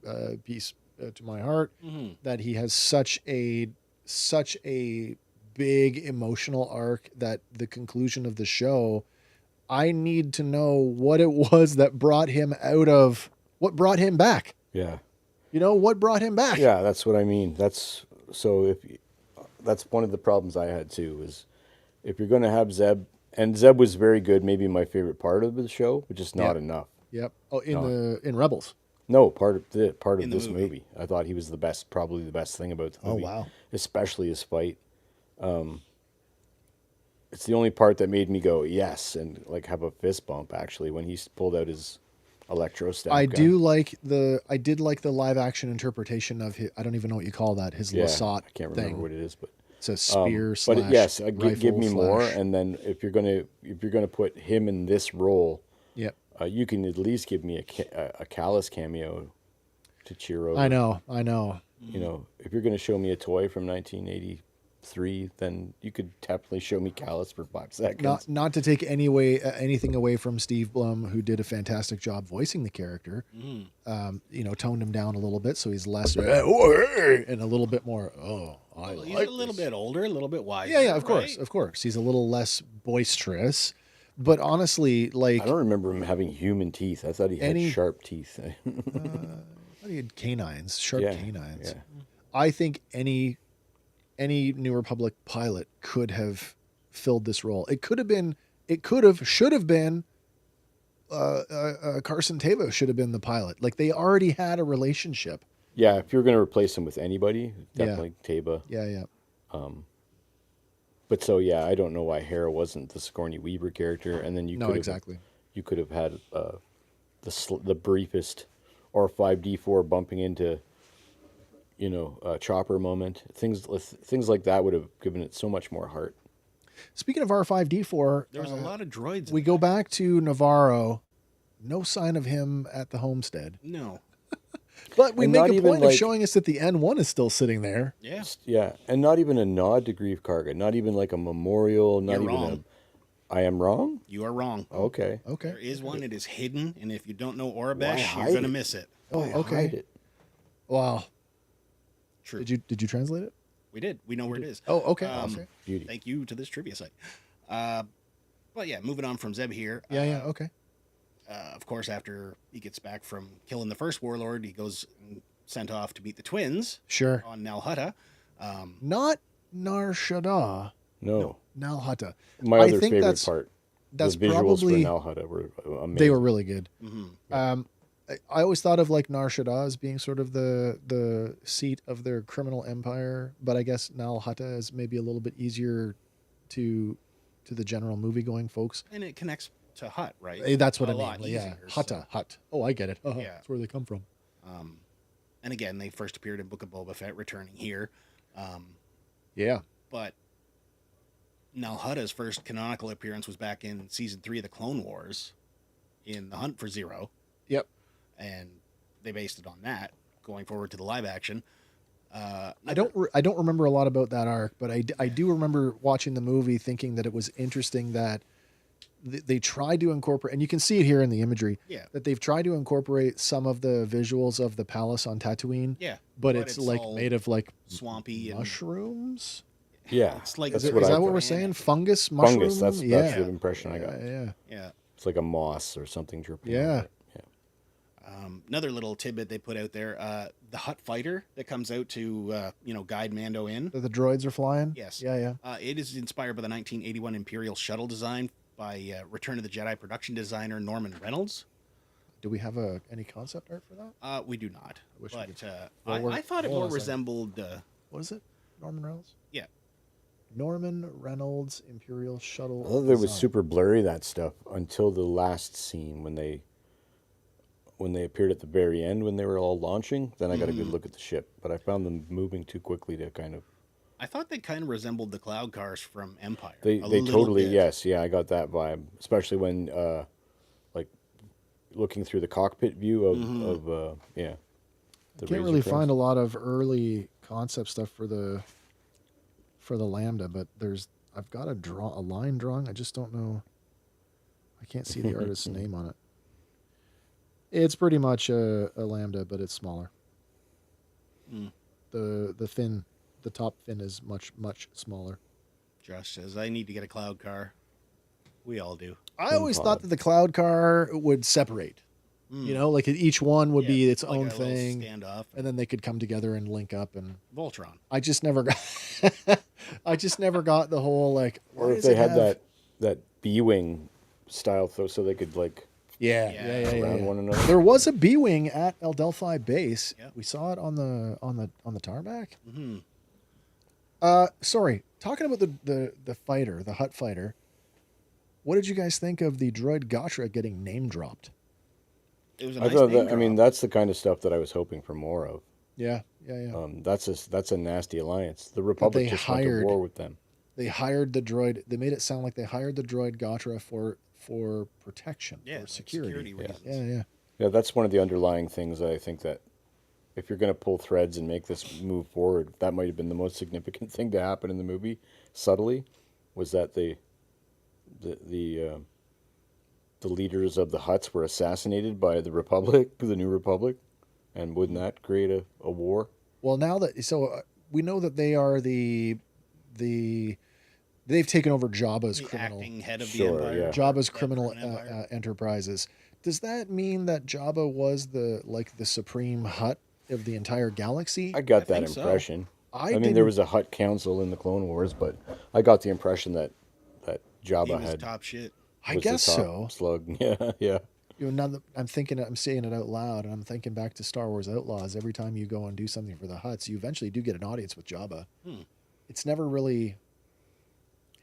S1: piece to my heart that he has such a big emotional arc that the conclusion of the show, I need to know what it was that brought him what brought him back.
S3: Yeah.
S1: What brought him back?
S3: Yeah, that's what I mean. That's one of the problems I had too, is if you're going to have Zeb, and Zeb was very good, maybe my favorite part of the show, but just not enough.
S1: Yep. Oh, in Rebels.
S3: No, part of this movie. I thought he was probably the best thing about the movie.
S1: Oh, wow.
S3: Especially his fight. It's the only part that made me go, yes, and like have a fist bump, actually, when he pulled out his electro staff gun.
S1: I did like the live action interpretation of his, I don't even know what you call that, his Lasat
S3: I can't remember what it is, but
S1: it's a spear
S3: but yes, give me more, and then if you're gonna put him in this role,
S1: yep.
S3: You can at least give me a Callus cameo to cheer over.
S1: I know.
S3: If you're going to show me a toy from 1983, then you could definitely show me Callus for 5 seconds.
S1: Not to take anything away from Steve Blum, who did a fantastic job voicing the character. Toned him down a little bit so he's less and a little bit more.
S2: He's a little bit older, a little bit wiser.
S1: Yeah, of course. He's a little less boisterous. But honestly, like...
S3: I don't remember him having human teeth. I thought he had sharp teeth.
S1: I thought he had canines, sharp canines.
S3: Yeah.
S1: I think any New Republic pilot could have filled this role. Should have been Carson Teva should have been the pilot. Like, they already had a relationship.
S3: Yeah, if you're going to replace him with anybody, definitely Teva.
S1: Yeah.
S3: But so I don't know why Hera wasn't the Sigourney Weaver character, and then you could have had the briefest R5D4 bumping into a chopper moment. Things like that would have given it so much more heart.
S1: Speaking of R5D4,
S2: there was a lot of droids.
S1: We go back to Navarro. No sign of him at the homestead.
S2: No.
S1: But we make a point of showing us that the N1 is still sitting there.
S2: Yeah.
S3: Yeah, and not even a nod to Grief Karga, not even like a memorial, not
S2: You're
S3: even
S2: wrong.
S3: I am wrong?
S2: You are wrong.
S3: Okay.
S2: There is one. It is hidden, and if you don't know Orabesh, you're going to miss it.
S1: Hide it? Wow.
S2: True.
S1: Did you translate it?
S2: We did. We know where it is.
S1: Oh, okay.
S3: Beauty.
S2: Thank you to this trivia site. But yeah, moving on from Zeb here.
S1: Yeah, okay.
S2: Of course, after he gets back from killing the first warlord, he goes and sent off to beat the twins.
S1: Sure.
S2: On Nal Hutta.
S1: Not Nar Shaddaa.
S3: No.
S1: Nal Hutta.
S3: My other favorite part.
S1: That's
S3: the visuals
S1: probably
S3: for Nal Hutta were amazing.
S1: They were really good.
S2: Mm-hmm.
S1: I always thought of like Nar Shaddaa as being sort of the seat of their criminal empire, but I guess Nal Hutta is maybe a little bit easier to the general movie-going folks.
S2: And it connects to Hutt, right?
S1: That's what I mean.
S2: Easier,
S1: Hutta, Hutt. Oh, I get it. Yeah. That's where they come from.
S2: And again, they first appeared in Book of Boba Fett, returning here.
S1: Yeah.
S2: But Nal Hutta's first canonical appearance was back in Season 3 of the Clone Wars in The Hunt for Zero.
S1: Yep.
S2: And they based it on that, going forward to the live action.
S1: I don't remember a lot about that arc, but I do remember watching the movie thinking that it was interesting that they tried to incorporate, and you can see it here in the imagery, that they've tried to incorporate some of the visuals of the palace on Tatooine.
S2: Yeah.
S1: But it's like made of like
S2: swampy
S1: mushrooms.
S3: Yeah.
S2: It's like
S1: is that what we're saying? Fungus, mushrooms?
S3: Fungus, that's the impression I got.
S2: Yeah.
S3: It's like a moss or something dripping.
S1: Yeah.
S2: Another little tidbit they put out there, the Hutt fighter that comes out to, guide Mando in.
S1: The droids are flying?
S2: Yes.
S1: Yeah.
S2: It is inspired by the 1981 Imperial shuttle design by Return of the Jedi production designer Norman Reynolds.
S1: Do we have any concept art for that?
S2: We do not.
S1: I
S2: thought it more resembled...
S1: what is it? Norman Reynolds?
S2: Yeah.
S1: Norman Reynolds Imperial shuttle
S3: I thought it was super blurry, that stuff, until the last scene when they appeared at the very end when they were all launching. Then I got a good look at the ship, but I found them moving too quickly to kind of...
S2: I thought they kind of resembled the cloud cars from Empire.
S3: They totally, yes. Yeah, I got that vibe, especially when, looking through the cockpit view of
S1: I can't really find a lot of early concept stuff for the Lambda, but I've got a line drawing. I just don't know. I can't see the artist's name on it. It's pretty much a Lambda, but it's smaller. The fin, the top fin is much, much smaller.
S2: Josh says, I need to get a cloud car. We all do.
S1: I always thought that the cloud car would separate. Like each one would be its own thing.
S2: Standoff.
S1: And then they could come together and link up. And
S2: Voltron.
S1: I just never got the whole like...
S3: Or if they had that B-wing style, so they could like... around one another.
S1: There was a B-wing at El Delphi base. Yep. We saw it on the tarmac. Sorry, talking about the fighter, the Hutt fighter. What did you guys think of the droid Gotra getting name dropped?
S2: It was a nice name drop.
S3: That's the kind of stuff that I was hoping for more of.
S1: Yeah.
S3: That's a nasty alliance. The Republic just went to war with them.
S1: They hired the droid. They made it sound like they hired the droid Gotra for protection, for security reasons.
S3: Yeah, that's one of the underlying things that I think that if you're going to pull threads and make this move forward, that might have been the most significant thing to happen in the movie, subtly, was that the leaders of the Hutts were assassinated by the Republic, the New Republic, and wouldn't that create a war?
S1: Well, now that we know that they are they've taken over Jabba's criminal
S2: acting head of the empire.
S3: Yeah.
S1: Jabba's criminal enterprises. Does that mean that Jabba was the supreme Hutt of the entire galaxy?
S3: I got that impression.
S1: So.
S3: I mean, there was a Hutt council in the Clone Wars, but I got the impression that Jabba had
S2: top shit.
S1: I guess so.
S3: Slug. Yeah.
S1: Now that I'm saying it out loud, and I'm thinking back to Star Wars Outlaws. Every time you go and do something for the Hutts, you eventually do get an audience with Jabba. It's never really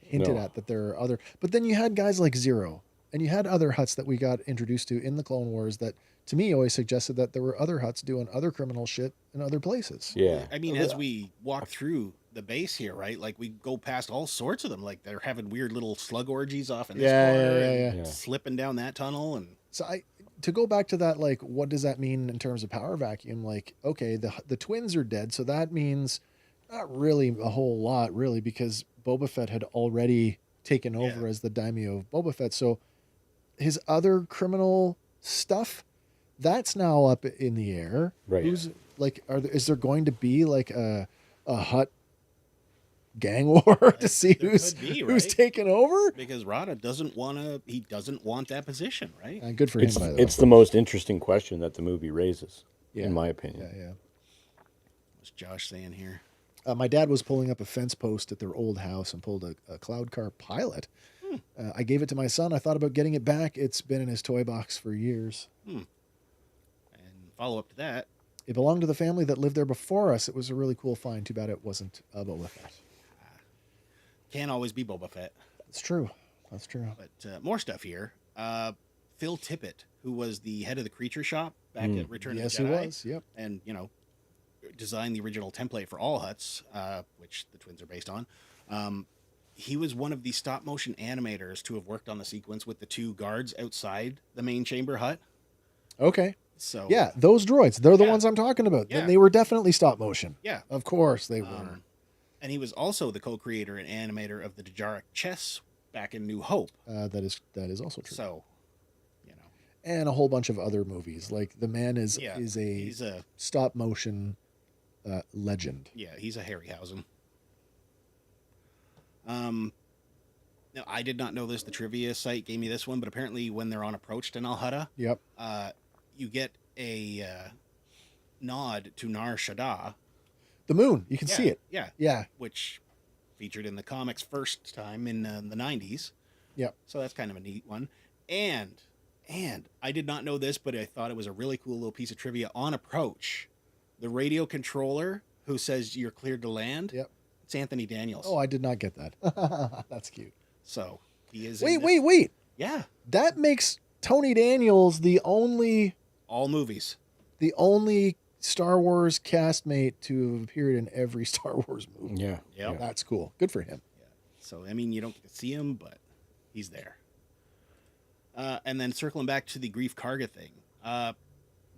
S1: hinted at that there are other. But then you had guys like Zero, and you had other Hutts that we got introduced to in the Clone Wars that, to me, always suggested that there were other Hutts doing other criminal shit in other places.
S3: Yeah.
S2: I mean, as we walk through the base here, right? Like, we go past all sorts of them. Like, they're having weird little slug orgies off in this corner and slipping down that tunnel. And
S1: so to go back to that, like, what does that mean in terms of power vacuum? Like, okay, the twins are dead, so that means not really a whole lot, really, because Boba Fett had already taken over as the daimyo of Boba Fett. So his other criminal stuff, that's now up in the air.
S3: Right.
S1: Who's like, is there going to be like a Hutt gang war to see who's taking over?
S2: Because Rada doesn't want that position, right?
S1: Good for him, by the way.
S3: It's the most interesting question that the movie raises, in my opinion.
S1: Yeah.
S2: What's Josh saying here?
S1: My dad was pulling up a fence post at their old house and pulled a Cloud Car Pilot. I gave it to my son. I thought about getting it back. It's been in his toy box for years.
S2: And follow up to that.
S1: It belonged to the family that lived there before us. It was a really cool find. Too bad it wasn't Boba Fett.
S2: Can't always be Boba Fett.
S1: That's true.
S2: But more stuff here. Phil Tippett, who was the head of the creature shop back at Return of the Jedi.
S1: Yes, he was. Yep.
S2: And, designed the original template for all Hutts, which the twins are based on. He was one of the stop motion animators to have worked on the sequence with the two guards outside the main chamber Hutt.
S1: Okay.
S2: So
S1: yeah, those droids, they're the ones I'm talking about.
S2: Yeah.
S1: They were definitely stop motion.
S2: Yeah.
S1: Of course they were.
S2: And he was also the co-creator and animator of the Dejarik chess back in New Hope.
S1: That is also true.
S2: So,
S1: and a whole bunch of other movies. Like the man is a stop motion legend.
S2: Yeah, he's a Harryhausen. Now, I did not know this. The trivia site gave me this one, but apparently when they're on approach to Nal Hutta, you get a nod to Nar Shaddaa.
S1: The moon. You can see it.
S2: Yeah. Which featured in the comics first time in the 90s.
S1: Yep.
S2: So that's kind of a neat one. And I did not know this, but I thought it was a really cool little piece of trivia. On approach, the radio controller who says you're cleared to land, it's Anthony Daniels.
S1: Oh, I did not get that. That's cute.
S2: So he is.
S1: Wait.
S2: Yeah.
S1: That makes Tony Daniels
S2: all movies.
S1: The only Star Wars castmate to have appeared in every Star Wars movie.
S3: Yeah.
S1: That's cool. Good for him.
S2: Yeah. So, I mean, you don't get to see him, but he's there. And then circling back to the Greef Karga thing.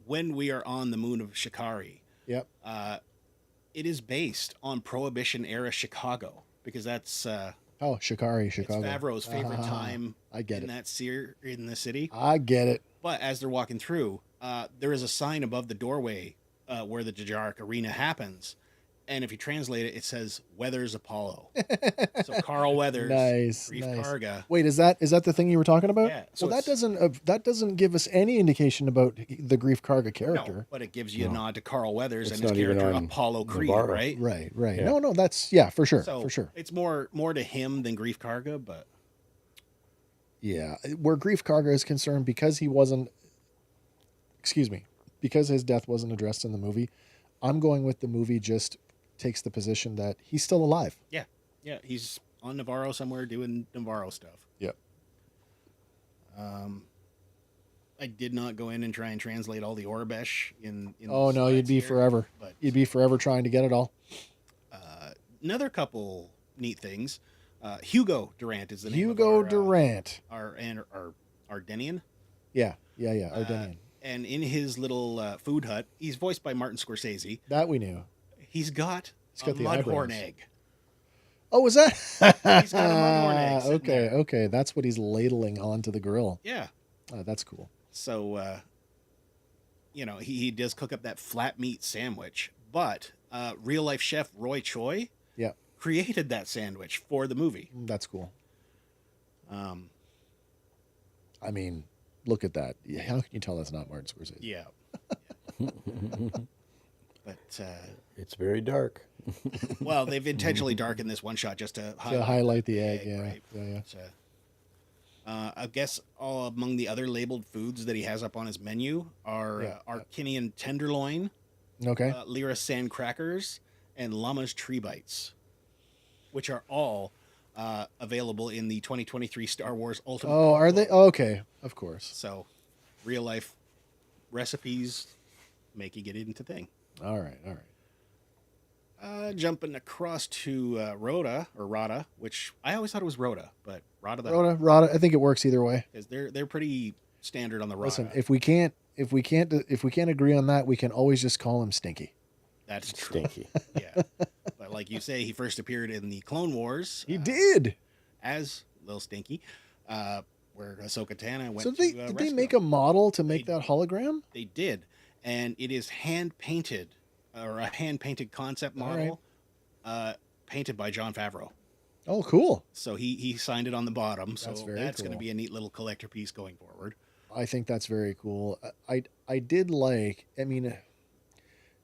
S2: When we are on the moon of Shikari, it is based on Prohibition-era Chicago, because that's...
S1: Shikari,
S2: it's
S1: Chicago.
S2: Favreau's favorite time
S1: I get
S2: in in the city.
S1: I get it.
S2: But as they're walking through, there is a sign above the doorway where the Dejarik arena happens. And if you translate it, it says Weathers Apollo. So Carl Weathers, Greef Karga.
S1: Wait, is that the thing you were talking about?
S2: Yeah.
S1: So that doesn't give us any indication about the Greef Karga character.
S2: No, but it gives you a nod to Carl Weathers and his character Apollo Creed, right?
S1: Right.
S2: Yeah.
S1: No, that's for sure.
S2: So
S1: for sure.
S2: It's more to him than Greef Karga, but
S1: yeah, where Greef Karga is concerned, because because his death wasn't addressed in the movie, I'm going with the movie just takes the position that he's still alive.
S2: Yeah, he's on Navarro somewhere doing Navarro stuff.
S1: Yep.
S2: I did not go in and try and translate all the Orbesh in
S1: oh no, you'd be forever. But you'd be forever trying to get it all.
S2: Another couple neat things. Hugo Durant is the name.
S1: Hugo Durant,
S2: our Ardenian.
S1: Yeah, Ardenian.
S2: And in his little food hut, he's voiced by Martin Scorsese.
S1: That we knew.
S2: He's got a
S1: the
S2: mudhorn egg.
S1: Oh, was that?
S2: He's got a mudhorn egg.
S1: Okay. That's what he's ladling onto the grill.
S2: Yeah.
S1: That's cool.
S2: So, he does cook up that flat meat sandwich, but real life chef Roy Choi created that sandwich for the movie.
S1: That's cool. I mean, look at that. How can you tell that's not Martin Scorsese?
S2: Yeah. But
S3: it's very dark.
S2: Well, they've intentionally darkened this one shot just to
S1: highlight the egg. Yeah.
S2: Right?
S1: Yeah.
S2: But, I guess all among the other labeled foods that he has up on his menu are Arkinian tenderloin, Lyra sand crackers, and Llama's tree bites, which are all available in the 2023 Star Wars Ultimate.
S1: Oh, are they? Okay, of course.
S2: So, real life recipes make you get into thing.
S1: All right.
S2: Jumping across to Rada, which I always thought it was Rhoda, but Rada.
S1: I think it works either way.
S2: Because they're pretty standard on the Rada.
S1: Listen, if we can't agree on that, we can always just call him Stinky.
S2: That's true.
S3: Stinky.
S2: Yeah. But like you say, he first appeared in the Clone Wars.
S1: He did.
S2: As Lil Stinky, where Ahsoka Tano went
S1: so
S2: to
S1: did they make a model to make that hologram?
S2: They did. And it is hand-painted, or a hand-painted concept model, painted by Jon Favreau.
S1: Oh, cool.
S2: So he signed it on the bottom. So that's
S1: cool.
S2: going to be a neat little collector piece going forward.
S1: I think that's very cool. I did like, I mean,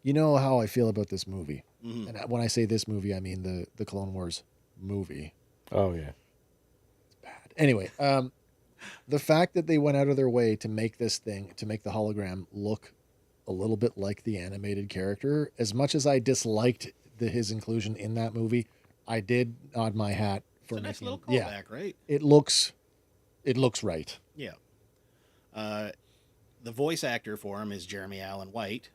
S1: you know how I feel about this movie. Mm-hmm. And when I say this movie, I mean the Clone Wars movie.
S3: Oh, yeah.
S1: It's bad. Anyway, the fact that they went out of their way to make this thing, to make the hologram look a little bit like the animated character, as much as I disliked his inclusion in that movie, I did nod my hat for
S2: it's a nice
S1: making,
S2: little callback, right?
S1: It looks right.
S2: Yeah. The voice actor for him is Jeremy Allen White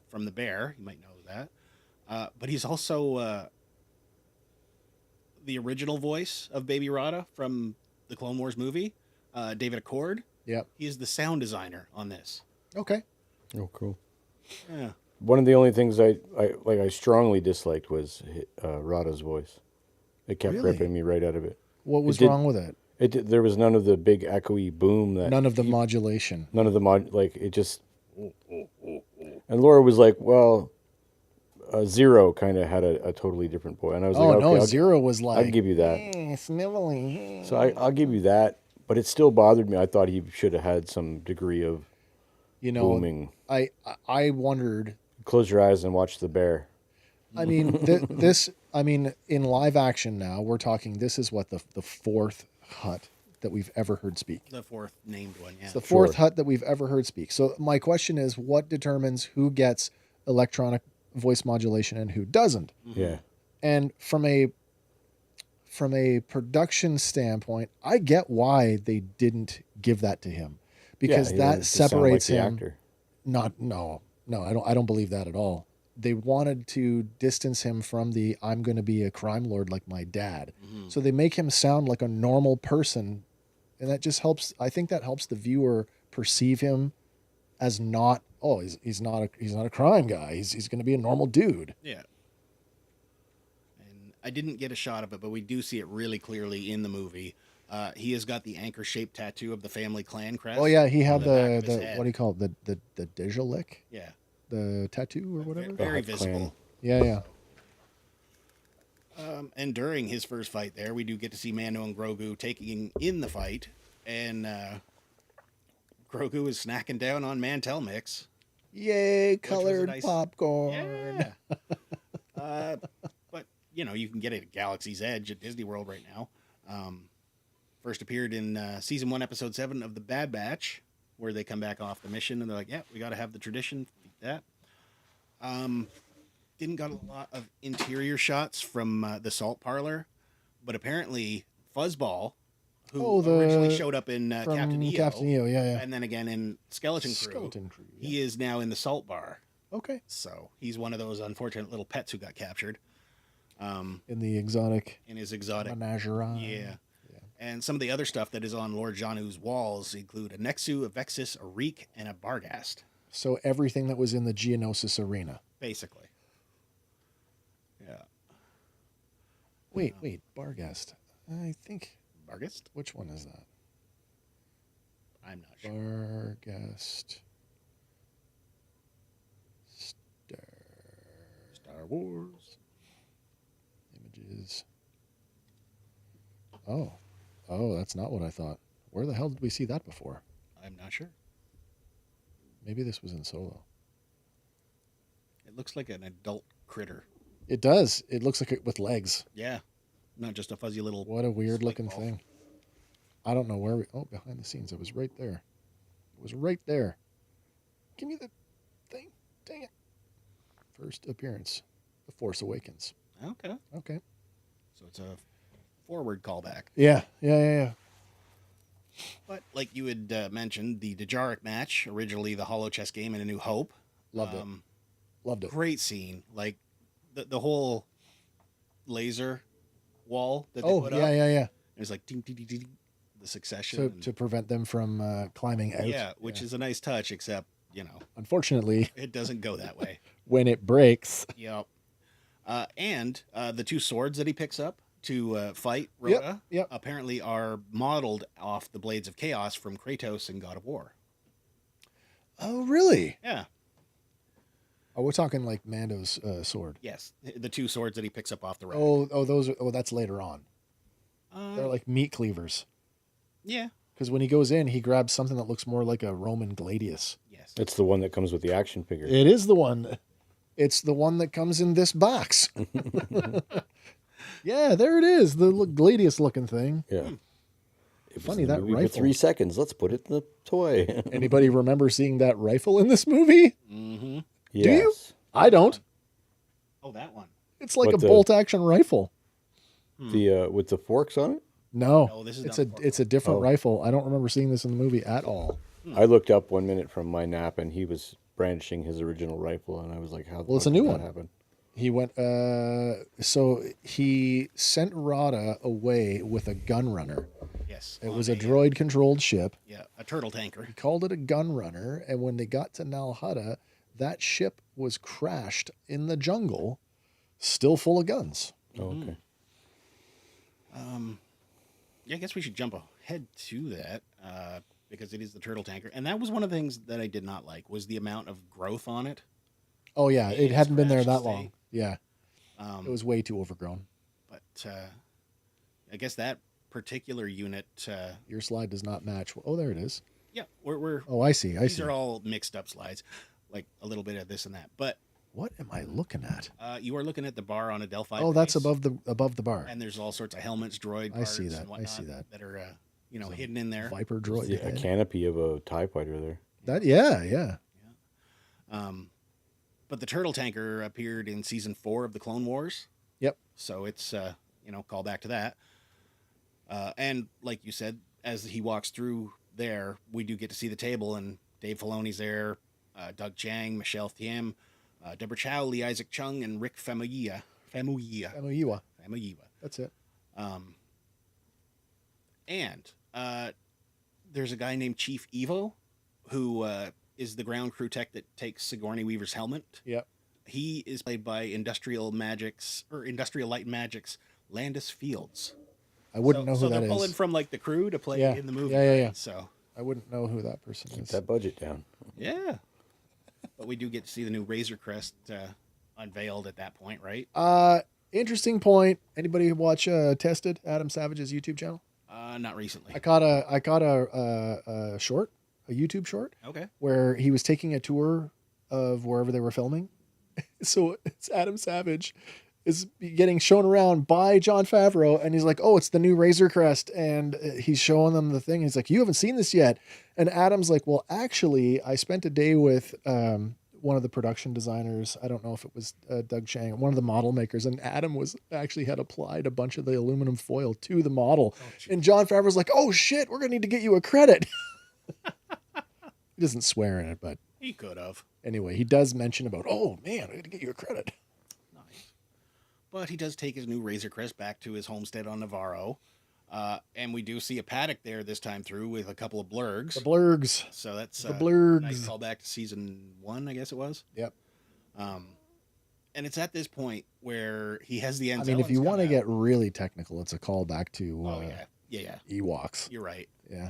S2: from The Bear. You might know that. But he's also the original voice of Baby Rada from the Clone Wars movie, David Accord.
S1: Yep.
S2: He is the sound designer on this.
S1: Okay.
S3: Oh, cool.
S2: Yeah.
S3: One of the only things I strongly disliked was Rada's voice. It kept ripping me right out of it.
S1: What was wrong with it?
S3: There was none of the big echoey boom
S1: none of the modulation.
S3: None of the like it just. And Laura was like, "Well, Zero kind of had a totally different voice," and I was like, "Okay,
S1: no, Zero was like,
S3: I'll give you that."
S1: Snivelly.
S3: So I'll give you that, but it still bothered me. I thought he should have had some degree of, booming.
S1: I wondered.
S3: Close your eyes and watch The Bear.
S1: I mean, in live action now, we're talking. This is what the fourth Hutt that we've ever heard speak.
S2: The fourth named one, yeah.
S1: It's the fourth Hutt that we've ever heard speak. So my question is, what determines who gets electronic voice modulation and who doesn't?
S3: Mm-hmm. Yeah.
S1: And from a production standpoint, I get why they didn't give that to him, because that separates him.
S3: Actor.
S1: No, I don't believe that at all. They wanted to distance him from the I'm going to be a crime lord like my dad. Mm-hmm. So they make him sound like a normal person, and that just helps. I think that helps the viewer perceive him as not, he's not a crime guy. He's going to be a normal dude.
S2: Yeah. And I didn't get a shot of it, but we do see it really clearly in the movie. He has got the anchor-shaped tattoo of the family clan crest.
S1: Oh yeah, he had the what do you call it? The Dejalik?
S2: Yeah.
S1: The tattoo or whatever.
S2: Very visible.
S1: Yeah.
S2: And during his first fight there, we do get to see Mando and Grogu taking in the fight, and Grogu is snacking down on Mantel Mix.
S1: Yay, colored popcorn.
S2: Yeah. But, you can get it at Galaxy's Edge at Disney World right now. First appeared in Season 1, Episode 7 of The Bad Batch, where they come back off the mission, and they're like, yeah, we got to have the tradition. That. Didn't got a lot of interior shots from the Salt Parlor, but apparently Fuzzball, who originally showed up in Captain EO,
S1: yeah,
S2: and then again in Skeleton Crew, yeah. He is now in the Salt Bar.
S1: Okay.
S2: So he's one of those unfortunate little pets who got captured.
S1: In his exotic
S2: menagerie. Yeah. And some of the other stuff that is on Lord Janu's walls include a Nexu, a Vexus, a Reek, and a Barghast.
S1: So everything that was in the Geonosis arena.
S2: Basically. Yeah.
S1: Wait, Barghast. I think...
S2: Barghast?
S1: Which one is that?
S2: I'm not sure.
S1: Barghast. Star Wars. Images. Oh, that's not what I thought. Where the hell did we see that before?
S2: I'm not sure.
S1: Maybe this was in Solo.
S2: It looks like an adult critter.
S1: It does. It looks like it with legs.
S2: Yeah. Not just a fuzzy little...
S1: What a weird looking thing. I don't know where we... Oh, behind the scenes. It was right there. It was right there. Give me the thing. Dang it. First appearance. The Force Awakens.
S2: Okay. So it's a forward callback.
S1: Yeah.
S2: But like you had mentioned, the Dejarik match, originally the Holo Chess game in A New Hope.
S1: Loved it.
S2: Great scene. Like the whole laser wall that they put up.
S1: Yeah.
S2: It was like ding, ding, ding, ding. the succession.
S1: To prevent them from climbing out.
S2: Yeah, which is a nice touch, except,
S1: unfortunately,
S2: it doesn't go that way.
S1: When it breaks.
S2: Yep. And the 2 swords that he picks up to fight Rhoda apparently are modeled off the Blades of Chaos from Kratos in God of War.
S1: Oh, really?
S2: Yeah.
S1: Oh, we're talking like Mando's sword.
S2: Yes, the 2 swords that he picks up off the rack.
S1: That's later on. They're like meat cleavers.
S2: Yeah.
S1: Because when he goes in, he grabs something that looks more like a Roman gladius.
S2: Yes.
S3: It's the one that comes with the action figure.
S1: It is the one. It's the one that comes in this box. Yeah, there it is. The gladius looking thing.
S3: Yeah.
S1: Funny, that rifle.
S3: For 3 seconds. Let's put it in the toy.
S1: Anybody remember seeing that rifle in this movie?
S2: Mm-hmm.
S3: Yes.
S1: Do you? I don't.
S2: Oh, that one.
S1: It's like a bolt-action rifle.
S3: The with the forks on it?
S1: No, it's a different rifle. I don't remember seeing this in the movie at all.
S3: I looked up 1 minute from my nap, and he was brandishing his original rifle, and I was like, "How?
S1: Well, it's a new one.
S3: Happen?"
S1: He went. So he sent Rada away with a gun runner.
S2: Yes.
S1: It was a droid-controlled ship.
S2: Yeah, a turtle tanker.
S1: He called it a gun runner, and when they got to Nal Hutta, that ship was crashed in the jungle, still full of guns.
S3: Oh, okay.
S2: Yeah, I guess we should jump ahead to that because it is the turtle tanker, and that was one of the things that I did not like was the amount of growth on it.
S1: Oh yeah, it hadn't been there that long. Yeah, it was way too overgrown.
S2: But I guess that particular unit.
S1: Your slide does not match. Oh, there it is.
S2: Yeah, we're.
S1: Oh, I see.
S2: These are all mixed up slides, like a little bit of this and that. But
S1: what am I looking at?
S2: You are looking at the bar on a Delphi.
S1: Oh, that's above the bar.
S2: And there's all sorts of helmets, droid.
S1: I see that.
S2: And whatnot that are hidden in there.
S1: Viper droid.
S3: Yeah, a canopy of a TIE fighter there.
S1: That yeah.
S2: But the turtle tanker appeared in season 4 of the Clone Wars.
S1: Yep.
S2: So it's call back to that. And like you said, as he walks through there, we do get to see the table, and Dave Filoni's there, Doug Chiang, Michelle Thiem, Deborah Chow, Lee Isaac Chung, and Rick Famuyiwa.
S1: That's it.
S2: And there's a guy named Chief Evo, who is the ground crew tech that takes Sigourney Weaver's helmet.
S1: Yep.
S2: He is played by Industrial Light and Magic's Landis Fields.
S1: I wouldn't know who that is.
S2: So they're pulling from like the crew to play in the movie.
S1: Yeah.
S2: So
S1: I wouldn't know who that person is.
S3: Keep that budget down.
S2: Yeah. But we do get to see the new Razor Crest unveiled at that point, right?
S1: Interesting point. Anybody watch Tested, Adam Savage's YouTube channel?
S2: Not recently.
S1: I caught a short, a YouTube short.
S2: Okay.
S1: Where he was taking a tour of wherever they were filming. So it's Adam Savage is getting shown around by Jon Favreau, and he's like, "Oh, it's the new Razor Crest," and he's showing them the thing. He's like, "You haven't seen this yet," and Adam's like, "Well, actually, I spent a day with one of the production designers. I don't know if it was Doug Chiang, one of the model makers, and Adam had applied a bunch of the aluminum foil to the model, and Jon Favreau's like, "Oh shit, we're gonna need to get you a credit." He doesn't swear in it, but
S2: he could have.
S1: Anyway, he does mention about, "Oh man, I got to get you a credit."
S2: But he does take his new Razor Crest back to his homestead on Navarro. And we do see a paddock there this time through with a couple of blurgs.
S1: The blurgs.
S2: So that's
S1: the blurgs.
S2: Nice call back to season 1, I guess it was.
S1: Yep.
S2: And it's at this point where he has the Enzellans.
S1: I mean, if you want to get really technical, it's a call back to
S2: yeah.
S1: Ewoks.
S2: You're right.
S1: Yeah.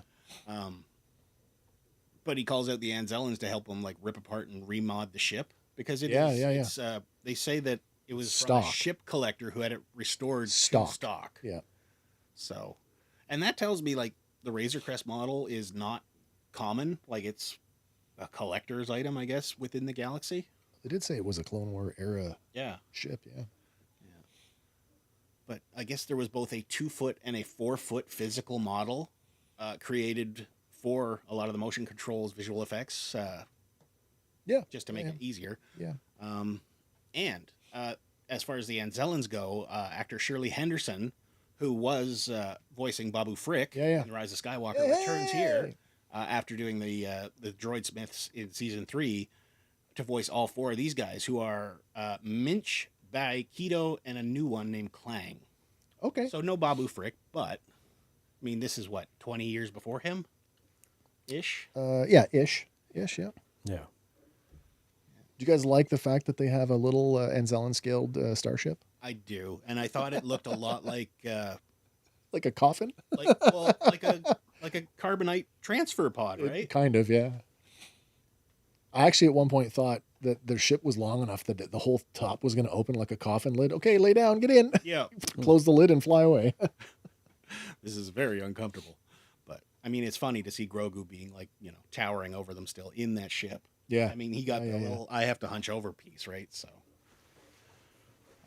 S2: But he calls out the Enzellans to help him like rip apart and remod the ship because it's they say that it was from a ship collector who had it restored to stock.
S1: Yeah.
S2: So, and that tells me like the Razor Crest model is not common. Like it's a collector's item, I guess, within the galaxy.
S1: They did say it was a Clone War era ship. Yeah.
S2: But I guess there was both a 2-foot and a 4-foot physical model created for a lot of the motion controls, visual effects. Just to make it easier.
S1: Yeah.
S2: And as far as the Enzellans go, actor Shirley Henderson, who was voicing Babu Frick in The Rise of Skywalker, returns here after doing the Droid Smiths in season 3 to voice all 4 of these guys, who are Minch, Bai, Keto, and a new one named Clang.
S1: Okay.
S2: So no Babu Frick, but I mean, this is what, 20 years before him? Ish?
S1: Yeah, ish, yeah.
S3: Yeah.
S1: Do you guys like the fact that they have a little Anzellan scaled starship?
S2: I do, and I thought it looked a lot like
S1: like a coffin,
S2: like a carbonite transfer pod, right?
S1: Kind of, yeah. I actually at one point thought that the ship was long enough that the whole top was going to open like a coffin lid. Okay, lay down, get in.
S2: Yeah.
S1: Close the lid and fly away.
S2: This is very uncomfortable. But, I mean, it's funny to see Grogu being like, towering over them still in that ship.
S1: Yeah.
S2: I mean, he got the little I have to hunch over piece, right? So,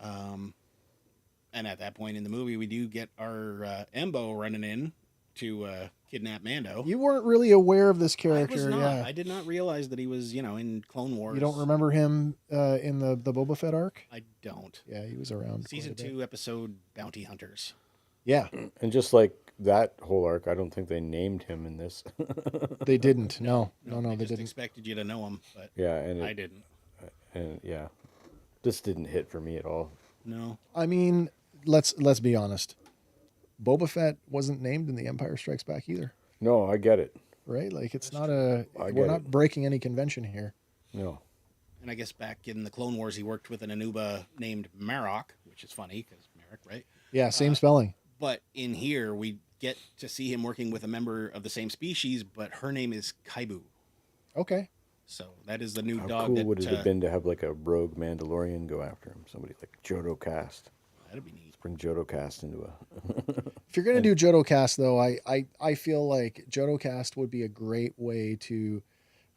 S2: and at that point in the movie, we do get our Embo running in to kidnap Mando.
S1: You weren't really aware of this character.
S2: I was not.
S1: Yeah.
S2: I did not realize that he was, in Clone Wars.
S1: You don't remember him in the Boba Fett arc?
S2: I don't.
S1: Yeah, he was around.
S2: Season 2, episode Bounty Hunters.
S1: Yeah.
S3: And just like that whole arc, I don't think they named him in this.
S1: They didn't. No, they
S2: just
S1: didn't.
S2: expected you to know him, but
S3: yeah, and
S2: I didn't.
S3: And yeah, this didn't hit for me at all.
S2: No.
S1: I mean, let's be honest. Boba Fett wasn't named in The Empire Strikes Back either.
S3: No, I get it.
S1: Right? Like it's not we're not breaking any convention here.
S3: No.
S2: And I guess back in the Clone Wars, he worked with an Anuba named Marok, which is funny because Marek, right?
S1: Yeah, same spelling.
S2: But in here, we get to see him working with a member of the same species, but her name is Kaibu.
S1: Okay.
S2: So that is the new
S3: How
S2: dog.
S3: cool would it have been to have like a rogue Mandalorian go after him? Somebody like Jodo Cast.
S2: That'd be neat.
S3: Bring Jodo Cast into a.
S1: If you're gonna do Jodo Cast, though, I feel like Jodo Cast would be a great way to.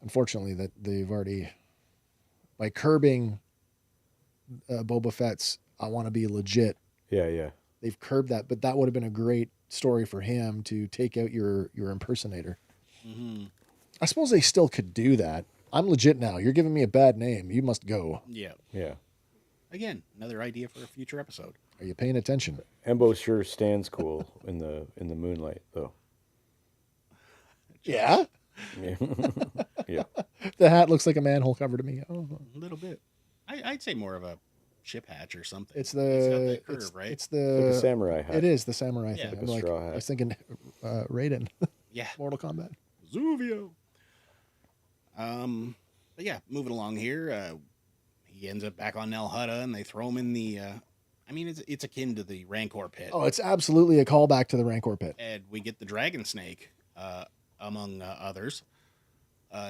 S1: Unfortunately, that they've already by curbing Boba Fett's "I want to be legit."
S3: Yeah.
S1: They've curbed that, but that would have been a great story for him to take out your impersonator.
S2: Mm-hmm.
S1: I suppose they still could do that. I'm legit now. You're giving me a bad name. You must go.
S2: Yeah.
S3: Yeah.
S2: Again, another idea for a future episode.
S1: Are you paying attention?
S3: Embo sure stands cool in the moonlight, though.
S1: Yeah.
S3: Yeah. Yeah.
S1: The hat looks like a manhole cover to me. Oh.
S2: A little bit. I'd say more of a ship hatch or something.
S1: It's
S2: got that curve, right?
S1: It's the
S3: like a samurai hat.
S1: It is the samurai
S2: Yeah.
S1: thing.
S3: Like a straw hat.
S1: I was thinking Raiden.
S2: Yeah.
S1: Mortal Kombat.
S2: Zuvio. But yeah, moving along here, he ends up back on Nal Hutta, and they throw him in the. I mean, it's akin to the Rancor pit.
S1: Oh, it's absolutely a callback to the Rancor pit.
S2: And we get the dragon snake, among others,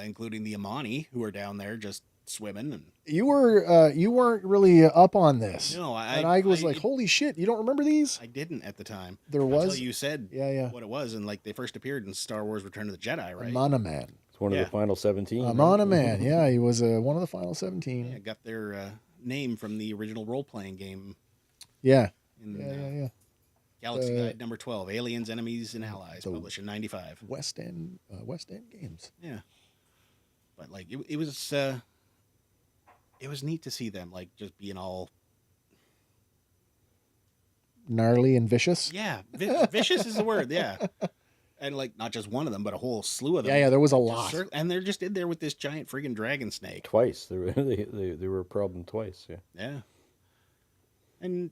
S2: including the Amani, who are down there just swimming. And
S1: you weren't really up on this.
S2: No,
S1: I was like, holy shit! You don't remember these?
S2: I didn't at the time.
S1: There was
S2: until you said
S1: what
S2: it was, and like they first appeared in Star Wars: Return of the Jedi, right?
S1: Amana Man.
S3: It's one of the final 17.
S1: Amana Man. Yeah, he was one of the final 17.
S2: Yeah, got their name from the original role-playing game.
S1: Yeah.
S2: In, Galaxy Guide number 12, Aliens, Enemies, and Allies, published in '95.
S1: West End Games.
S2: Yeah, but like it was neat to see them like just being all
S1: gnarly and vicious.
S2: Yeah, vicious is the word. Yeah, and like not just one of them, but a whole slew of them.
S1: Yeah, there was a lot,
S2: and they're just in there with this giant friggin' dragon snake.
S3: Twice, they were a problem twice. Yeah.
S2: Yeah. And,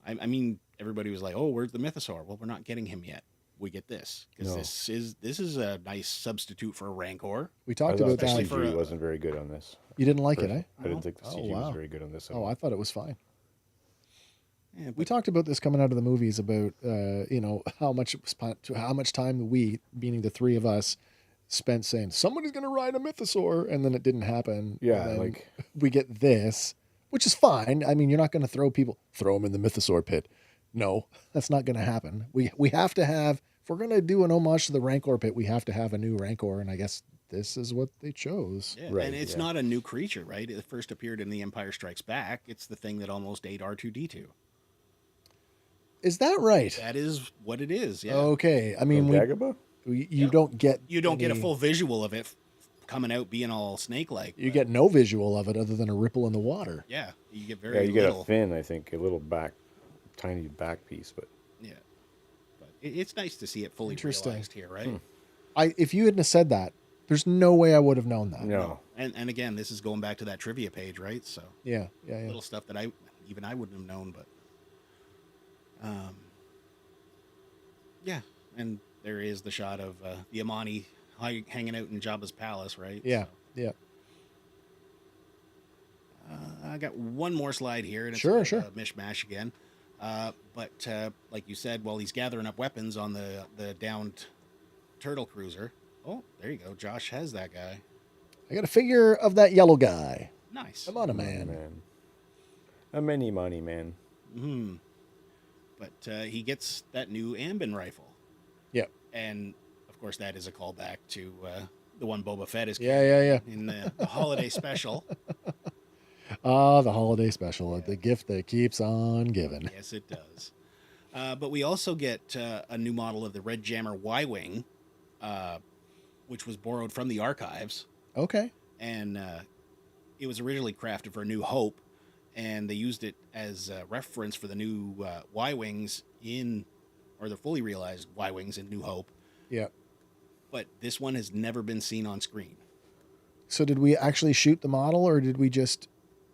S2: I mean, everybody was like, oh, where's the mythosaur? Well, we're not getting him yet. We get this. Because this is a nice substitute for a Rancor.
S1: We talked about that.
S3: CG wasn't very good on this.
S1: You didn't like it, eh?
S3: I didn't think the CG was very good on this.
S1: I thought it was fine.
S2: Yeah,
S1: we talked about this coming out of the movies about, how much time we, meaning the three of us, spent saying, somebody's going to ride a mythosaur, and then it didn't happen.
S3: Yeah,
S1: we get this. Which is fine. I mean, you're not going to throw them in the mythosaur pit. No, that's not going to happen. We have to have, if we're going to do an homage to the Rancor pit, we have to have a new Rancor, and I guess this is what they chose.
S2: Yeah, right, and it's not a new creature, right? It first appeared in The Empire Strikes Back. It's the thing that almost ate R2-D2.
S1: Is that right?
S2: That is what it is, yeah.
S1: Okay. I mean, you don't get
S2: a full visual of it coming out being all snake-like.
S1: You get no visual of it other than a ripple in the water.
S2: Yeah, you get very
S3: you get a fin, I think, a little tiny back piece, but
S2: yeah, but it's nice to see it fully realized here, right?
S1: If you hadn't said that, there's no way I would have known that.
S3: No.
S2: And again, this is going back to that trivia page, right? So
S1: yeah.
S2: Little stuff that I wouldn't have known, but yeah. and there is the shot of the Amani hanging out in Jabba's palace, right?
S1: Yeah, yeah.
S2: I got one more slide here, and it's
S1: sure.
S2: a mishmash again. But like you said, while he's gathering up weapons on the downed turtle cruiser. Oh, there you go. Josh has that guy.
S1: I got a figure of that yellow guy.
S2: Nice.
S1: Come on, man.
S3: A mini money man.
S2: Hmm. But he gets that new Ambin rifle.
S1: Yep.
S2: And of course, that is a callback to the one Boba Fett is
S1: carrying
S2: in the holiday special.
S1: The holiday special, the gift that keeps on giving.
S2: Yes, it does. But we also get a new model of the Red Jammer Y-Wing, which was borrowed from the archives.
S1: Okay.
S2: And it was originally crafted for New Hope, and they used it as a reference for the new Y-Wings or the fully realized Y-Wings in New Hope.
S1: Yeah.
S2: But this one has never been seen on screen.
S1: So did we actually shoot the model, or did we just...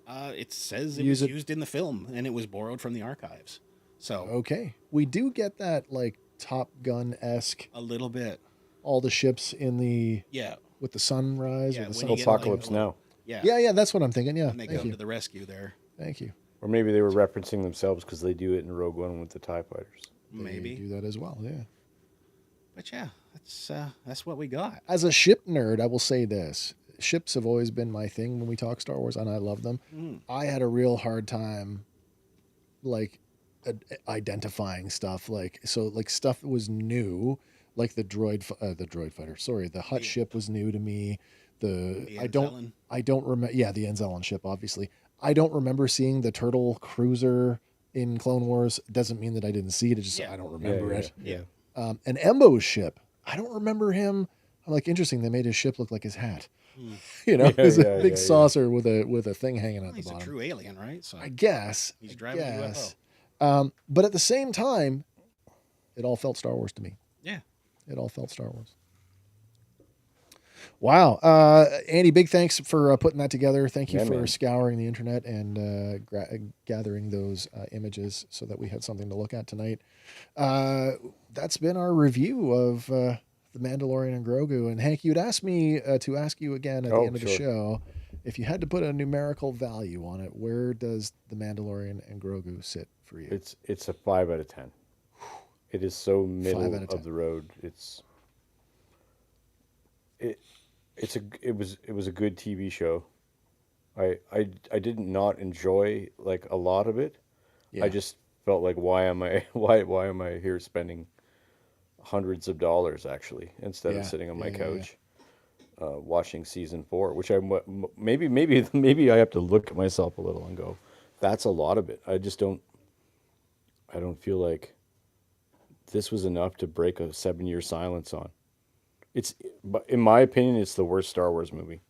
S2: it says it was used in the film, and it was borrowed from the archives. So
S1: okay. We do get that, like, Top Gun-esque...
S2: A little bit.
S1: All the ships in the...
S2: Yeah.
S1: With the sunrise or the sun...
S3: Apocalypse Now.
S1: Yeah, that's what I'm thinking, yeah.
S2: And they go to the rescue there.
S1: Thank you.
S3: Or maybe they were referencing themselves because they do it in Rogue One with the TIE fighters.
S2: Maybe.
S1: They do that as well, yeah.
S2: But yeah, that's what we got.
S1: As a ship nerd, I will say this. Ships have always been my thing when we talk Star Wars, and I love them. I had a real hard time, like, identifying stuff. Like, so, like, stuff that was new, like the droid fighter. Sorry, the Hutt ship was new to me. I don't remember. Yeah, the Enzellan ship, obviously. I don't remember seeing the turtle cruiser in Clone Wars. Doesn't mean that I didn't see it. It's just I don't remember it.
S2: Yeah.
S1: And Embo's ship, I don't remember him. I'm like, interesting. They made his ship look like his hat. You know, it's a big saucer with a thing hanging out the bottom.
S2: He's a true alien, right? So
S1: I guess
S2: he's driving a UFO.
S1: But at the same time, it all felt Star Wars to me.
S2: Yeah,
S1: it all felt Star Wars. Wow, Andy, big thanks for putting that together. Thank you for scouring the internet and gathering those images so that we had something to look at tonight. That's been our review of The Mandalorian and Grogu. And Hank, you'd asked me to ask you again at the end of the show, if you had to put a numerical value on it, where does The Mandalorian and Grogu sit for you?
S3: It's a 5 out of 10. It is so middle of the road. It was a good TV show. I did not enjoy like a lot of it. Yeah. I just felt like why am I here spending hundreds of dollars actually instead of sitting on my couch watching season 4, which maybe I have to look at myself a little and go, that's a lot of it. I don't feel like this was enough to break a 7-year silence on. But in my opinion, it's the worst Star Wars movie.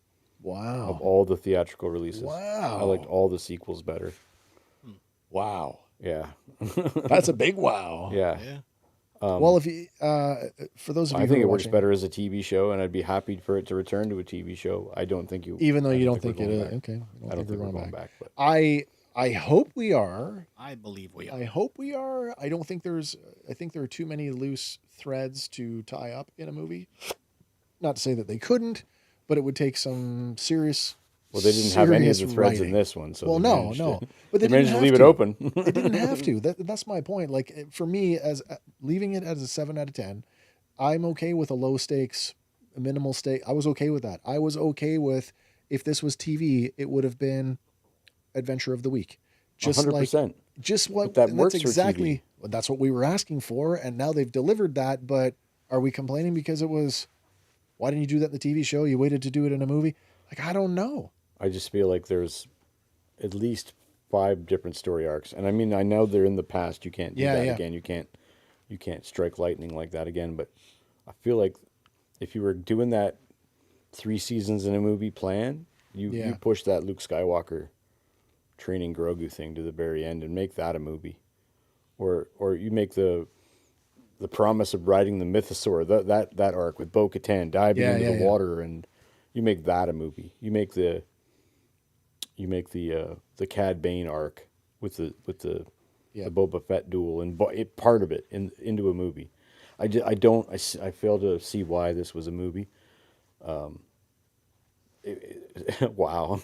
S1: Wow.
S3: Of all the theatrical releases.
S1: Wow.
S3: I liked all the sequels better.
S1: Wow.
S3: Yeah.
S1: That's a big wow.
S3: Yeah.
S1: Well, if you, for those of you
S3: I think it works better as a TV show, and I'd be happy for it to return to a TV show. I don't think you...
S1: Even though you don't think it is. Okay.
S3: I don't think we're going back. But.
S1: I hope we are.
S2: I believe we are.
S1: I hope we are. I don't think I think there are too many loose threads to tie up in a movie. Not to say that they couldn't, but it would take some serious...
S3: Well, they didn't have any of the threads in this one. So
S1: no. But
S3: they managed to leave it open.
S1: They didn't have to. That's my point. Like, for me, as leaving it as a 7 out of 10, I'm okay with a low stakes, a minimal stake. I was okay with that. I was okay with, if this was TV, it would have been Adventure of the Week. Just
S3: 100%.
S1: Just what
S3: but that works
S1: that's exactly.
S3: For TV.
S1: That's what we were asking for, and now they've delivered that. But are we complaining because it was? Why didn't you do that in the TV show? You waited to do it in a movie. Like, I don't know.
S3: I just feel like there's at least 5 different story arcs, and I mean, I know they're in the past. You can't do that again. You can't strike lightning like that again. But I feel like if you were doing that 3 seasons in a movie plan, you push that Luke Skywalker training Grogu thing to the very end and make that a movie, or you make the promise of riding the Mythosaur, that arc with Bo-Katan diving into the water, and you make that a movie. You make the Cad Bane arc with the Boba Fett duel and part of it into a movie. I fail to see why this was a movie. Wow.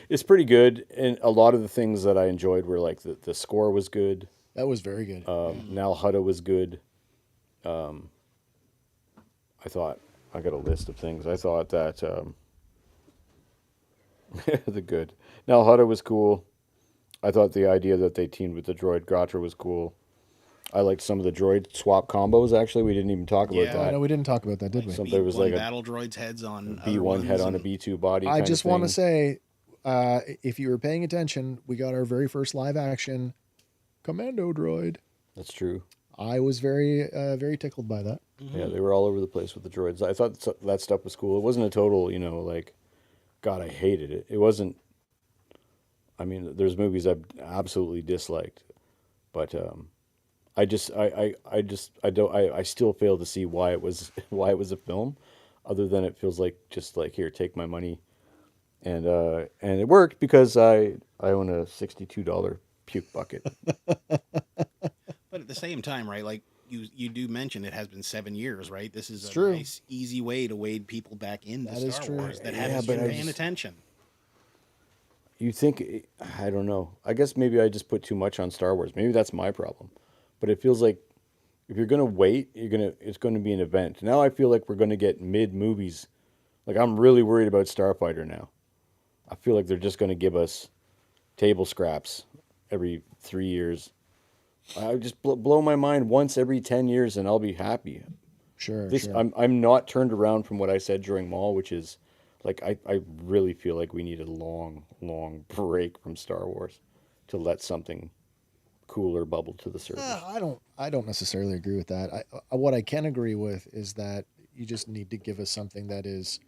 S3: It's pretty good. And a lot of the things that I enjoyed were like the score was good.
S1: That was very good.
S3: Nal Hutta was good. I thought, I got a list of things. I thought that the good. Nal Hutta was cool. I thought the idea that they teamed with the droid Gatra was cool. I liked some of the droid swap combos. Actually, we didn't even talk about that.
S1: No, we didn't talk about that, did we?
S2: Something was like battle droids heads on
S3: B1 head on a B2 body.
S1: I just want to say, if you were paying attention, we got our very first live action commando droid.
S3: That's true.
S1: I was very, very tickled by that.
S3: Mm-hmm. Yeah, they were all over the place with the droids. I thought that stuff was cool. It wasn't a total, like, God, I hated it. It wasn't. I mean, there's movies I've absolutely disliked, but I still fail to see why it was a film, other than it feels like just like, here, take my money, and it worked because I own a $62 puke bucket.
S2: But at the same time, right? Like you do mention, it has been 7 years, right? This is a nice, easy way to wade people back into Star Wars that haven't been paying attention.
S3: You think, I don't know. I guess maybe I just put too much on Star Wars. Maybe that's my problem. But it feels like if you're gonna wait, it's gonna be an event. Now I feel like we're gonna get mid movies. Like, I'm really worried about Starfighter now. I feel like they're just gonna give us table scraps every 3 years. I just blow my mind once every 10 years, and I'll be happy.
S1: Sure.
S3: I'm not turned around from what I said during Mall, which is, like, I really feel like we need a long, long break from Star Wars to let something cooler bubble to the surface.
S1: I don't necessarily agree with that. What I can agree with is that you just need to give us something that is,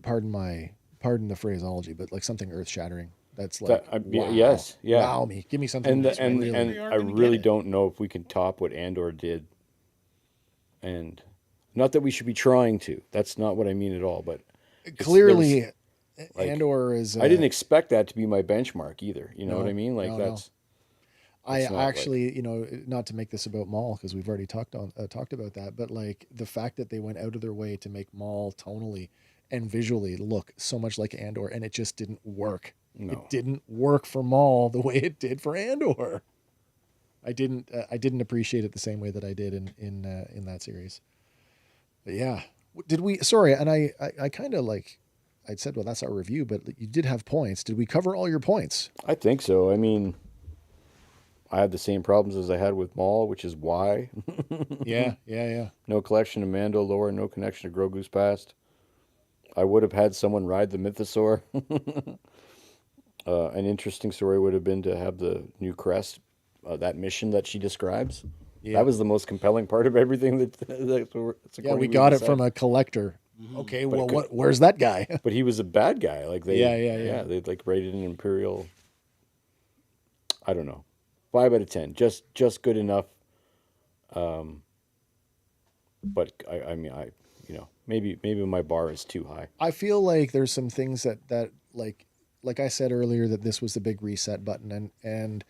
S1: pardon the phraseology, but like something earth shattering. That's like, wow.
S3: Yes, yeah.
S1: Wow me. Give me something.
S3: And I really don't know if we can top what Andor did. And not that we should be trying to. That's not what I mean at all. But
S1: clearly, Andor is.
S3: I didn't expect that to be my benchmark either. You know what I mean? Like, that's.
S1: I actually, not to make this about Maul, because we've already talked about that, but like the fact that they went out of their way to make Maul tonally and visually look so much like Andor, and it just didn't work. No. It didn't work for Maul the way it did for Andor. I didn't appreciate it the same way that I did in that series. But yeah, did we? Sorry, and I kind of like, I'd said, well, that's our review, but you did have points. Did we cover all your points?
S3: I think so. I mean, I had the same problems as I had with Maul, which is why.
S1: Yeah.
S3: No collection of Mando lore, no connection to Grogu's past. I would have had someone ride the Mythosaur. An interesting story would have been to have the new crest, that mission that she describes. Yeah. That was the most compelling part of everything.
S1: We got it from a collector. Mm-hmm. Okay, well, where's that guy?
S3: But he was a bad guy. Like they like rated an Imperial. I don't know, 5 out of 10, just good enough. But I mean, maybe my bar is too high.
S1: I feel like there's some things that like I said earlier, that this was the big reset button, and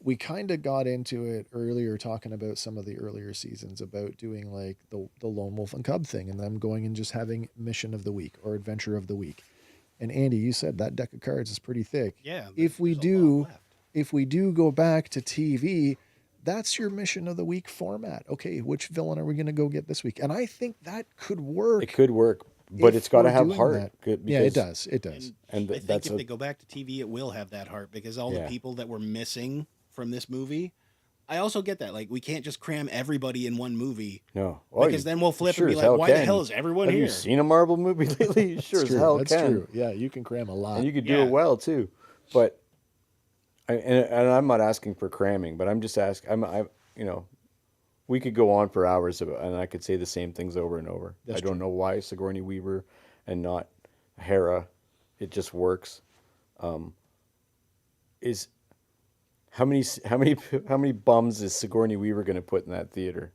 S1: we kind of got into it earlier talking about some of the earlier seasons about doing like the Lone Wolf and Cub thing, and them going and just having mission of the week or adventure of the week. And Andy, you said that deck of cards is pretty thick.
S2: Yeah.
S1: If we do go back to TV, that's your mission of the week format. Okay, which villain are we going to go get this week? And I think that could work.
S3: It could work. But it's got to have heart.
S1: Yeah, it does.
S2: And I think if they go back to TV, it will have that heart, because all the people that were missing from this movie, I also get that. Like, we can't just cram everybody in one movie.
S3: No.
S2: Because then we'll flip and be like, why the hell is everyone here?
S3: Have you seen a Marvel movie lately? You sure as hell
S1: can. That's true. Yeah, you can cram a lot.
S3: And you could do it well, too. But, and I'm not asking for cramming, but I'm just asking, we could go on for hours and I could say the same things over and over. I don't know why Sigourney Weaver and not Hera. It just works. How many bums is Sigourney Weaver going to put in that theater?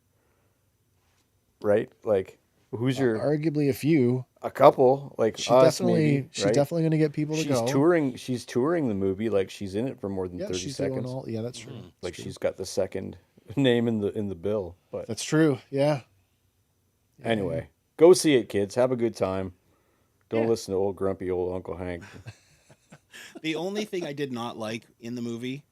S3: Right? Like, who's your
S1: arguably a few,
S3: a couple, like
S1: she's
S3: us,
S1: definitely
S3: maybe,
S1: she's definitely going to get people to go.
S3: She's touring the movie, like she's in it for more than 30 seconds.
S1: That's true.
S3: Like, she's got the second name in the bill. But
S1: that's true. Yeah.
S3: Anyway, go see it, kids. Have a good time. Don't listen to old grumpy old Uncle Hank.
S2: The only thing I did not like in the movie,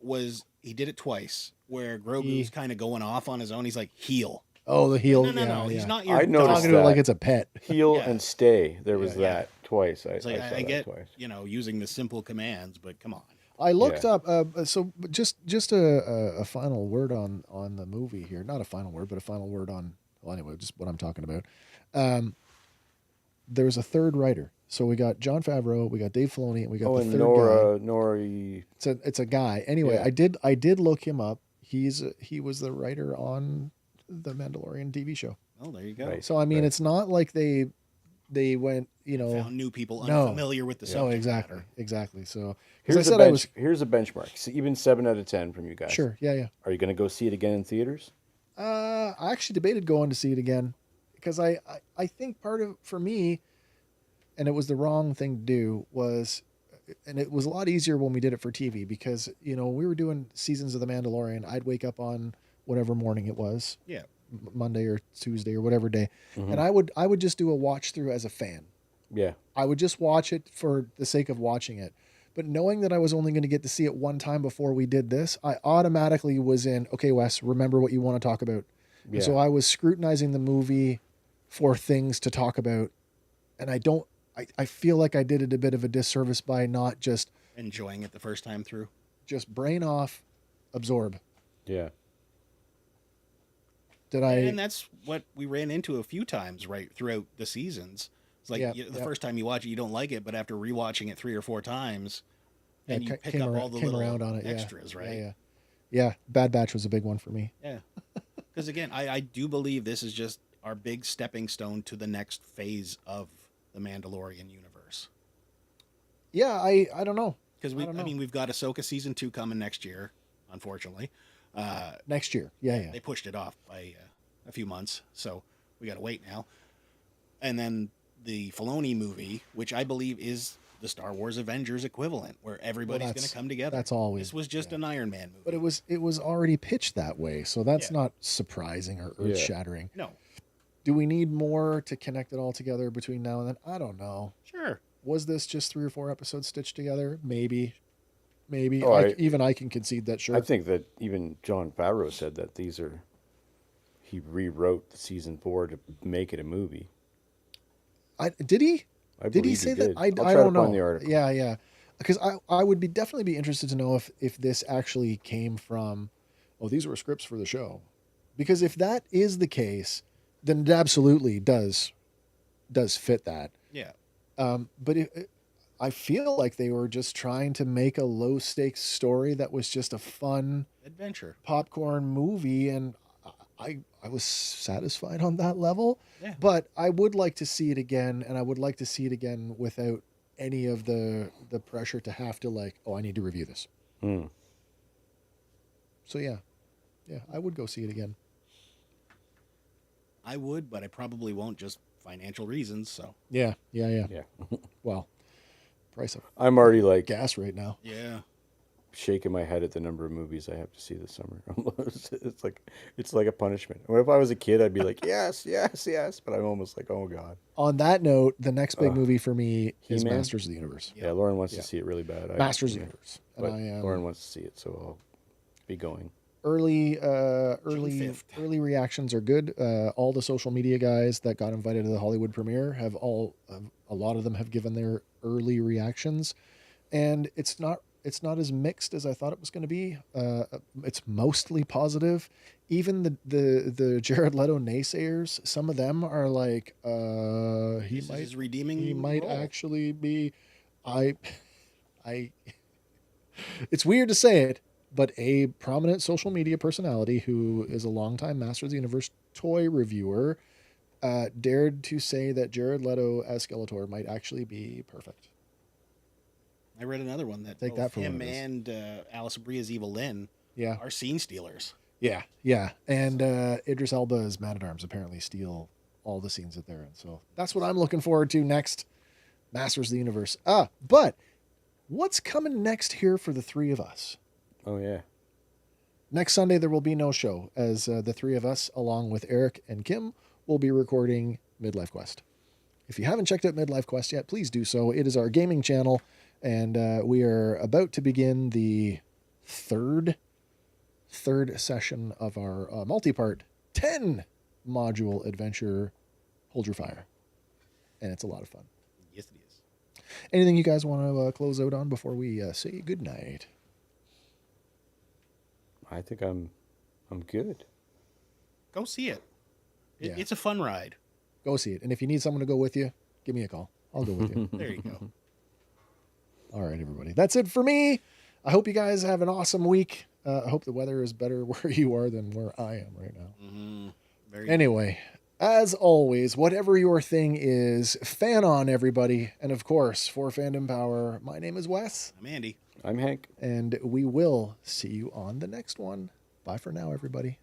S2: was he did it twice, where Grogu's kind of going off on his own. He's like, heel.
S1: Oh, the heel.
S2: No. He's not your
S3: I noticed
S1: talking to it like it's a pet.
S3: Heel and stay. There was that twice. I saw
S2: I get,
S3: that twice.
S2: Using the simple commands, but come on.
S1: I looked up. So just a final word on the movie here. Not a final word, but a final word on. Well, anyway, just what I'm talking about. There's a third writer. So we got Jon Favreau, we got Dave Filoni, and we got the third guy.
S3: Nori.
S1: It's a guy. Anyway, I did look him up. He was the writer on the Mandalorian TV show.
S2: Oh, there you go.
S3: Right.
S1: So I mean, it's not like they went,
S2: found new people unfamiliar with the subject matter. Exactly. So
S3: here's a benchmark. So even 7 out of 10 from you guys.
S1: Sure. Yeah.
S3: Are you going to go see it again in theaters?
S1: I actually debated going to see it again because I think part of for me, and it was the wrong thing to do was, and it was a lot easier when we did it for TV because we were doing seasons of The Mandalorian. I'd wake up on whatever morning it was.
S2: Yeah.
S1: Monday or Tuesday or whatever day. And I would just do a watch through as a fan.
S3: Yeah.
S1: I would just watch it for the sake of watching it. But knowing that I was only going to get to see it one time before we did this, I automatically was in, okay, Wes, remember what you want to talk about. Yeah. And so I was scrutinizing the movie for things to talk about. And I feel like I did it a bit of a disservice by not just
S2: enjoying it the first time through.
S1: Just brain off, absorb.
S3: Yeah.
S2: And that's what we ran into a few times right throughout the seasons. It's like the first time you watch it, you don't like it, but after rewatching it 3 or 4 times, and you pick up all the little extras, right?
S1: Yeah. Bad Batch was a big one for me.
S2: Yeah. Because again, I do believe this is just our big stepping stone to the next phase of the Mandalorian universe.
S1: Yeah, I don't know.
S2: Because we've got Ahsoka season 2 coming next year, unfortunately.
S1: Next year. Yeah.
S2: They pushed it off by a few months, so we got to wait now. And then the Filoni movie, which I believe is the Star Wars Avengers equivalent, where everybody's going to come together.
S1: That's always.
S2: This was just an Iron Man movie.
S1: But it was already pitched that way, so that's not surprising or earth-shattering.
S2: No.
S1: Do we need more to connect it all together between now and then? I don't know.
S2: Sure.
S1: Was this just 3 or 4 episodes stitched together? Maybe. Oh, even I can concede that, sure.
S3: I think that even Jon Favreau said that he rewrote the season 4 to make it a movie.
S1: Did he?
S3: Did
S1: he say that? I don't know. The article. Yeah. Because I would definitely be interested to know if this actually came from, these were scripts for the show. Because if that is the case, then it absolutely does fit that.
S2: Yeah.
S1: But I feel like they were just trying to make a low stakes story that was just a fun
S2: adventure
S1: popcorn movie, and I was satisfied on that level.
S2: Yeah.
S1: But I would like to see it again, and I would like to see it again without any of the pressure to have to I need to review this. So yeah, I would go see it again.
S2: I would, but I probably won't, just financial reasons. So
S1: yeah. Well, price of
S3: I'm already
S1: gas right now.
S2: Yeah,
S3: shaking my head at the number of movies I have to see this summer. It's like a punishment. What if I was a kid? I'd be like, yes, but I'm almost like, oh god.
S1: On that note, the next big movie for me is
S3: He-Man?
S1: Masters of the Universe.
S3: Yeah, Lauren wants to see it really bad.
S1: Masters of the Universe.
S3: But Lauren wants to see it, so I'll be going.
S1: Early reactions are good. All the social media guys that got invited to the Hollywood premiere a lot of them have given their early reactions, and it's not as mixed as I thought it was going to be. It's mostly positive. Even the Jared Leto naysayers, some of them are like, he might actually be. It's weird to say it, but a prominent social media personality who is a longtime Masters of the Universe toy reviewer dared to say that Jared Leto as Skeletor might actually be perfect.
S2: I read another one that
S1: Take
S2: both
S1: that for
S2: him and Alice Bria's Evil Lynn are scene stealers.
S1: Yeah. And Idris Elba's Man-at-Arms apparently steal all the scenes that they're in. So that's what I'm looking forward to next, Masters of the Universe. But what's coming next here for the three of us?
S3: Oh, yeah.
S1: next Sunday there will be no show, as the three of us, along with Eric and Kim, will be recording Midlife Quest. If you haven't checked out Midlife Quest yet, please do so. It is our gaming channel, and we are about to begin the third session of our multi-part 10-module adventure, Hold Your Fire. And it's a lot of fun.
S2: Yes, it is.
S1: Anything you guys want to close out on before we say goodnight?
S3: I think I'm good.
S2: Go see it. It's a fun ride.
S1: Go see it. And if you need someone to go with you, give me a call. I'll go with you.
S2: There you go.
S1: All right, everybody. That's it for me. I hope you guys have an awesome week. I hope the weather is better where you are than where I am right now.
S2: Mm-hmm.
S1: Anyway, as always, whatever your thing is, fan on, everybody. And of course, for Fandom Power, my name is Wes.
S2: I'm Andy.
S3: I'm Hank.
S1: And we will see you on the next one. Bye for now, everybody.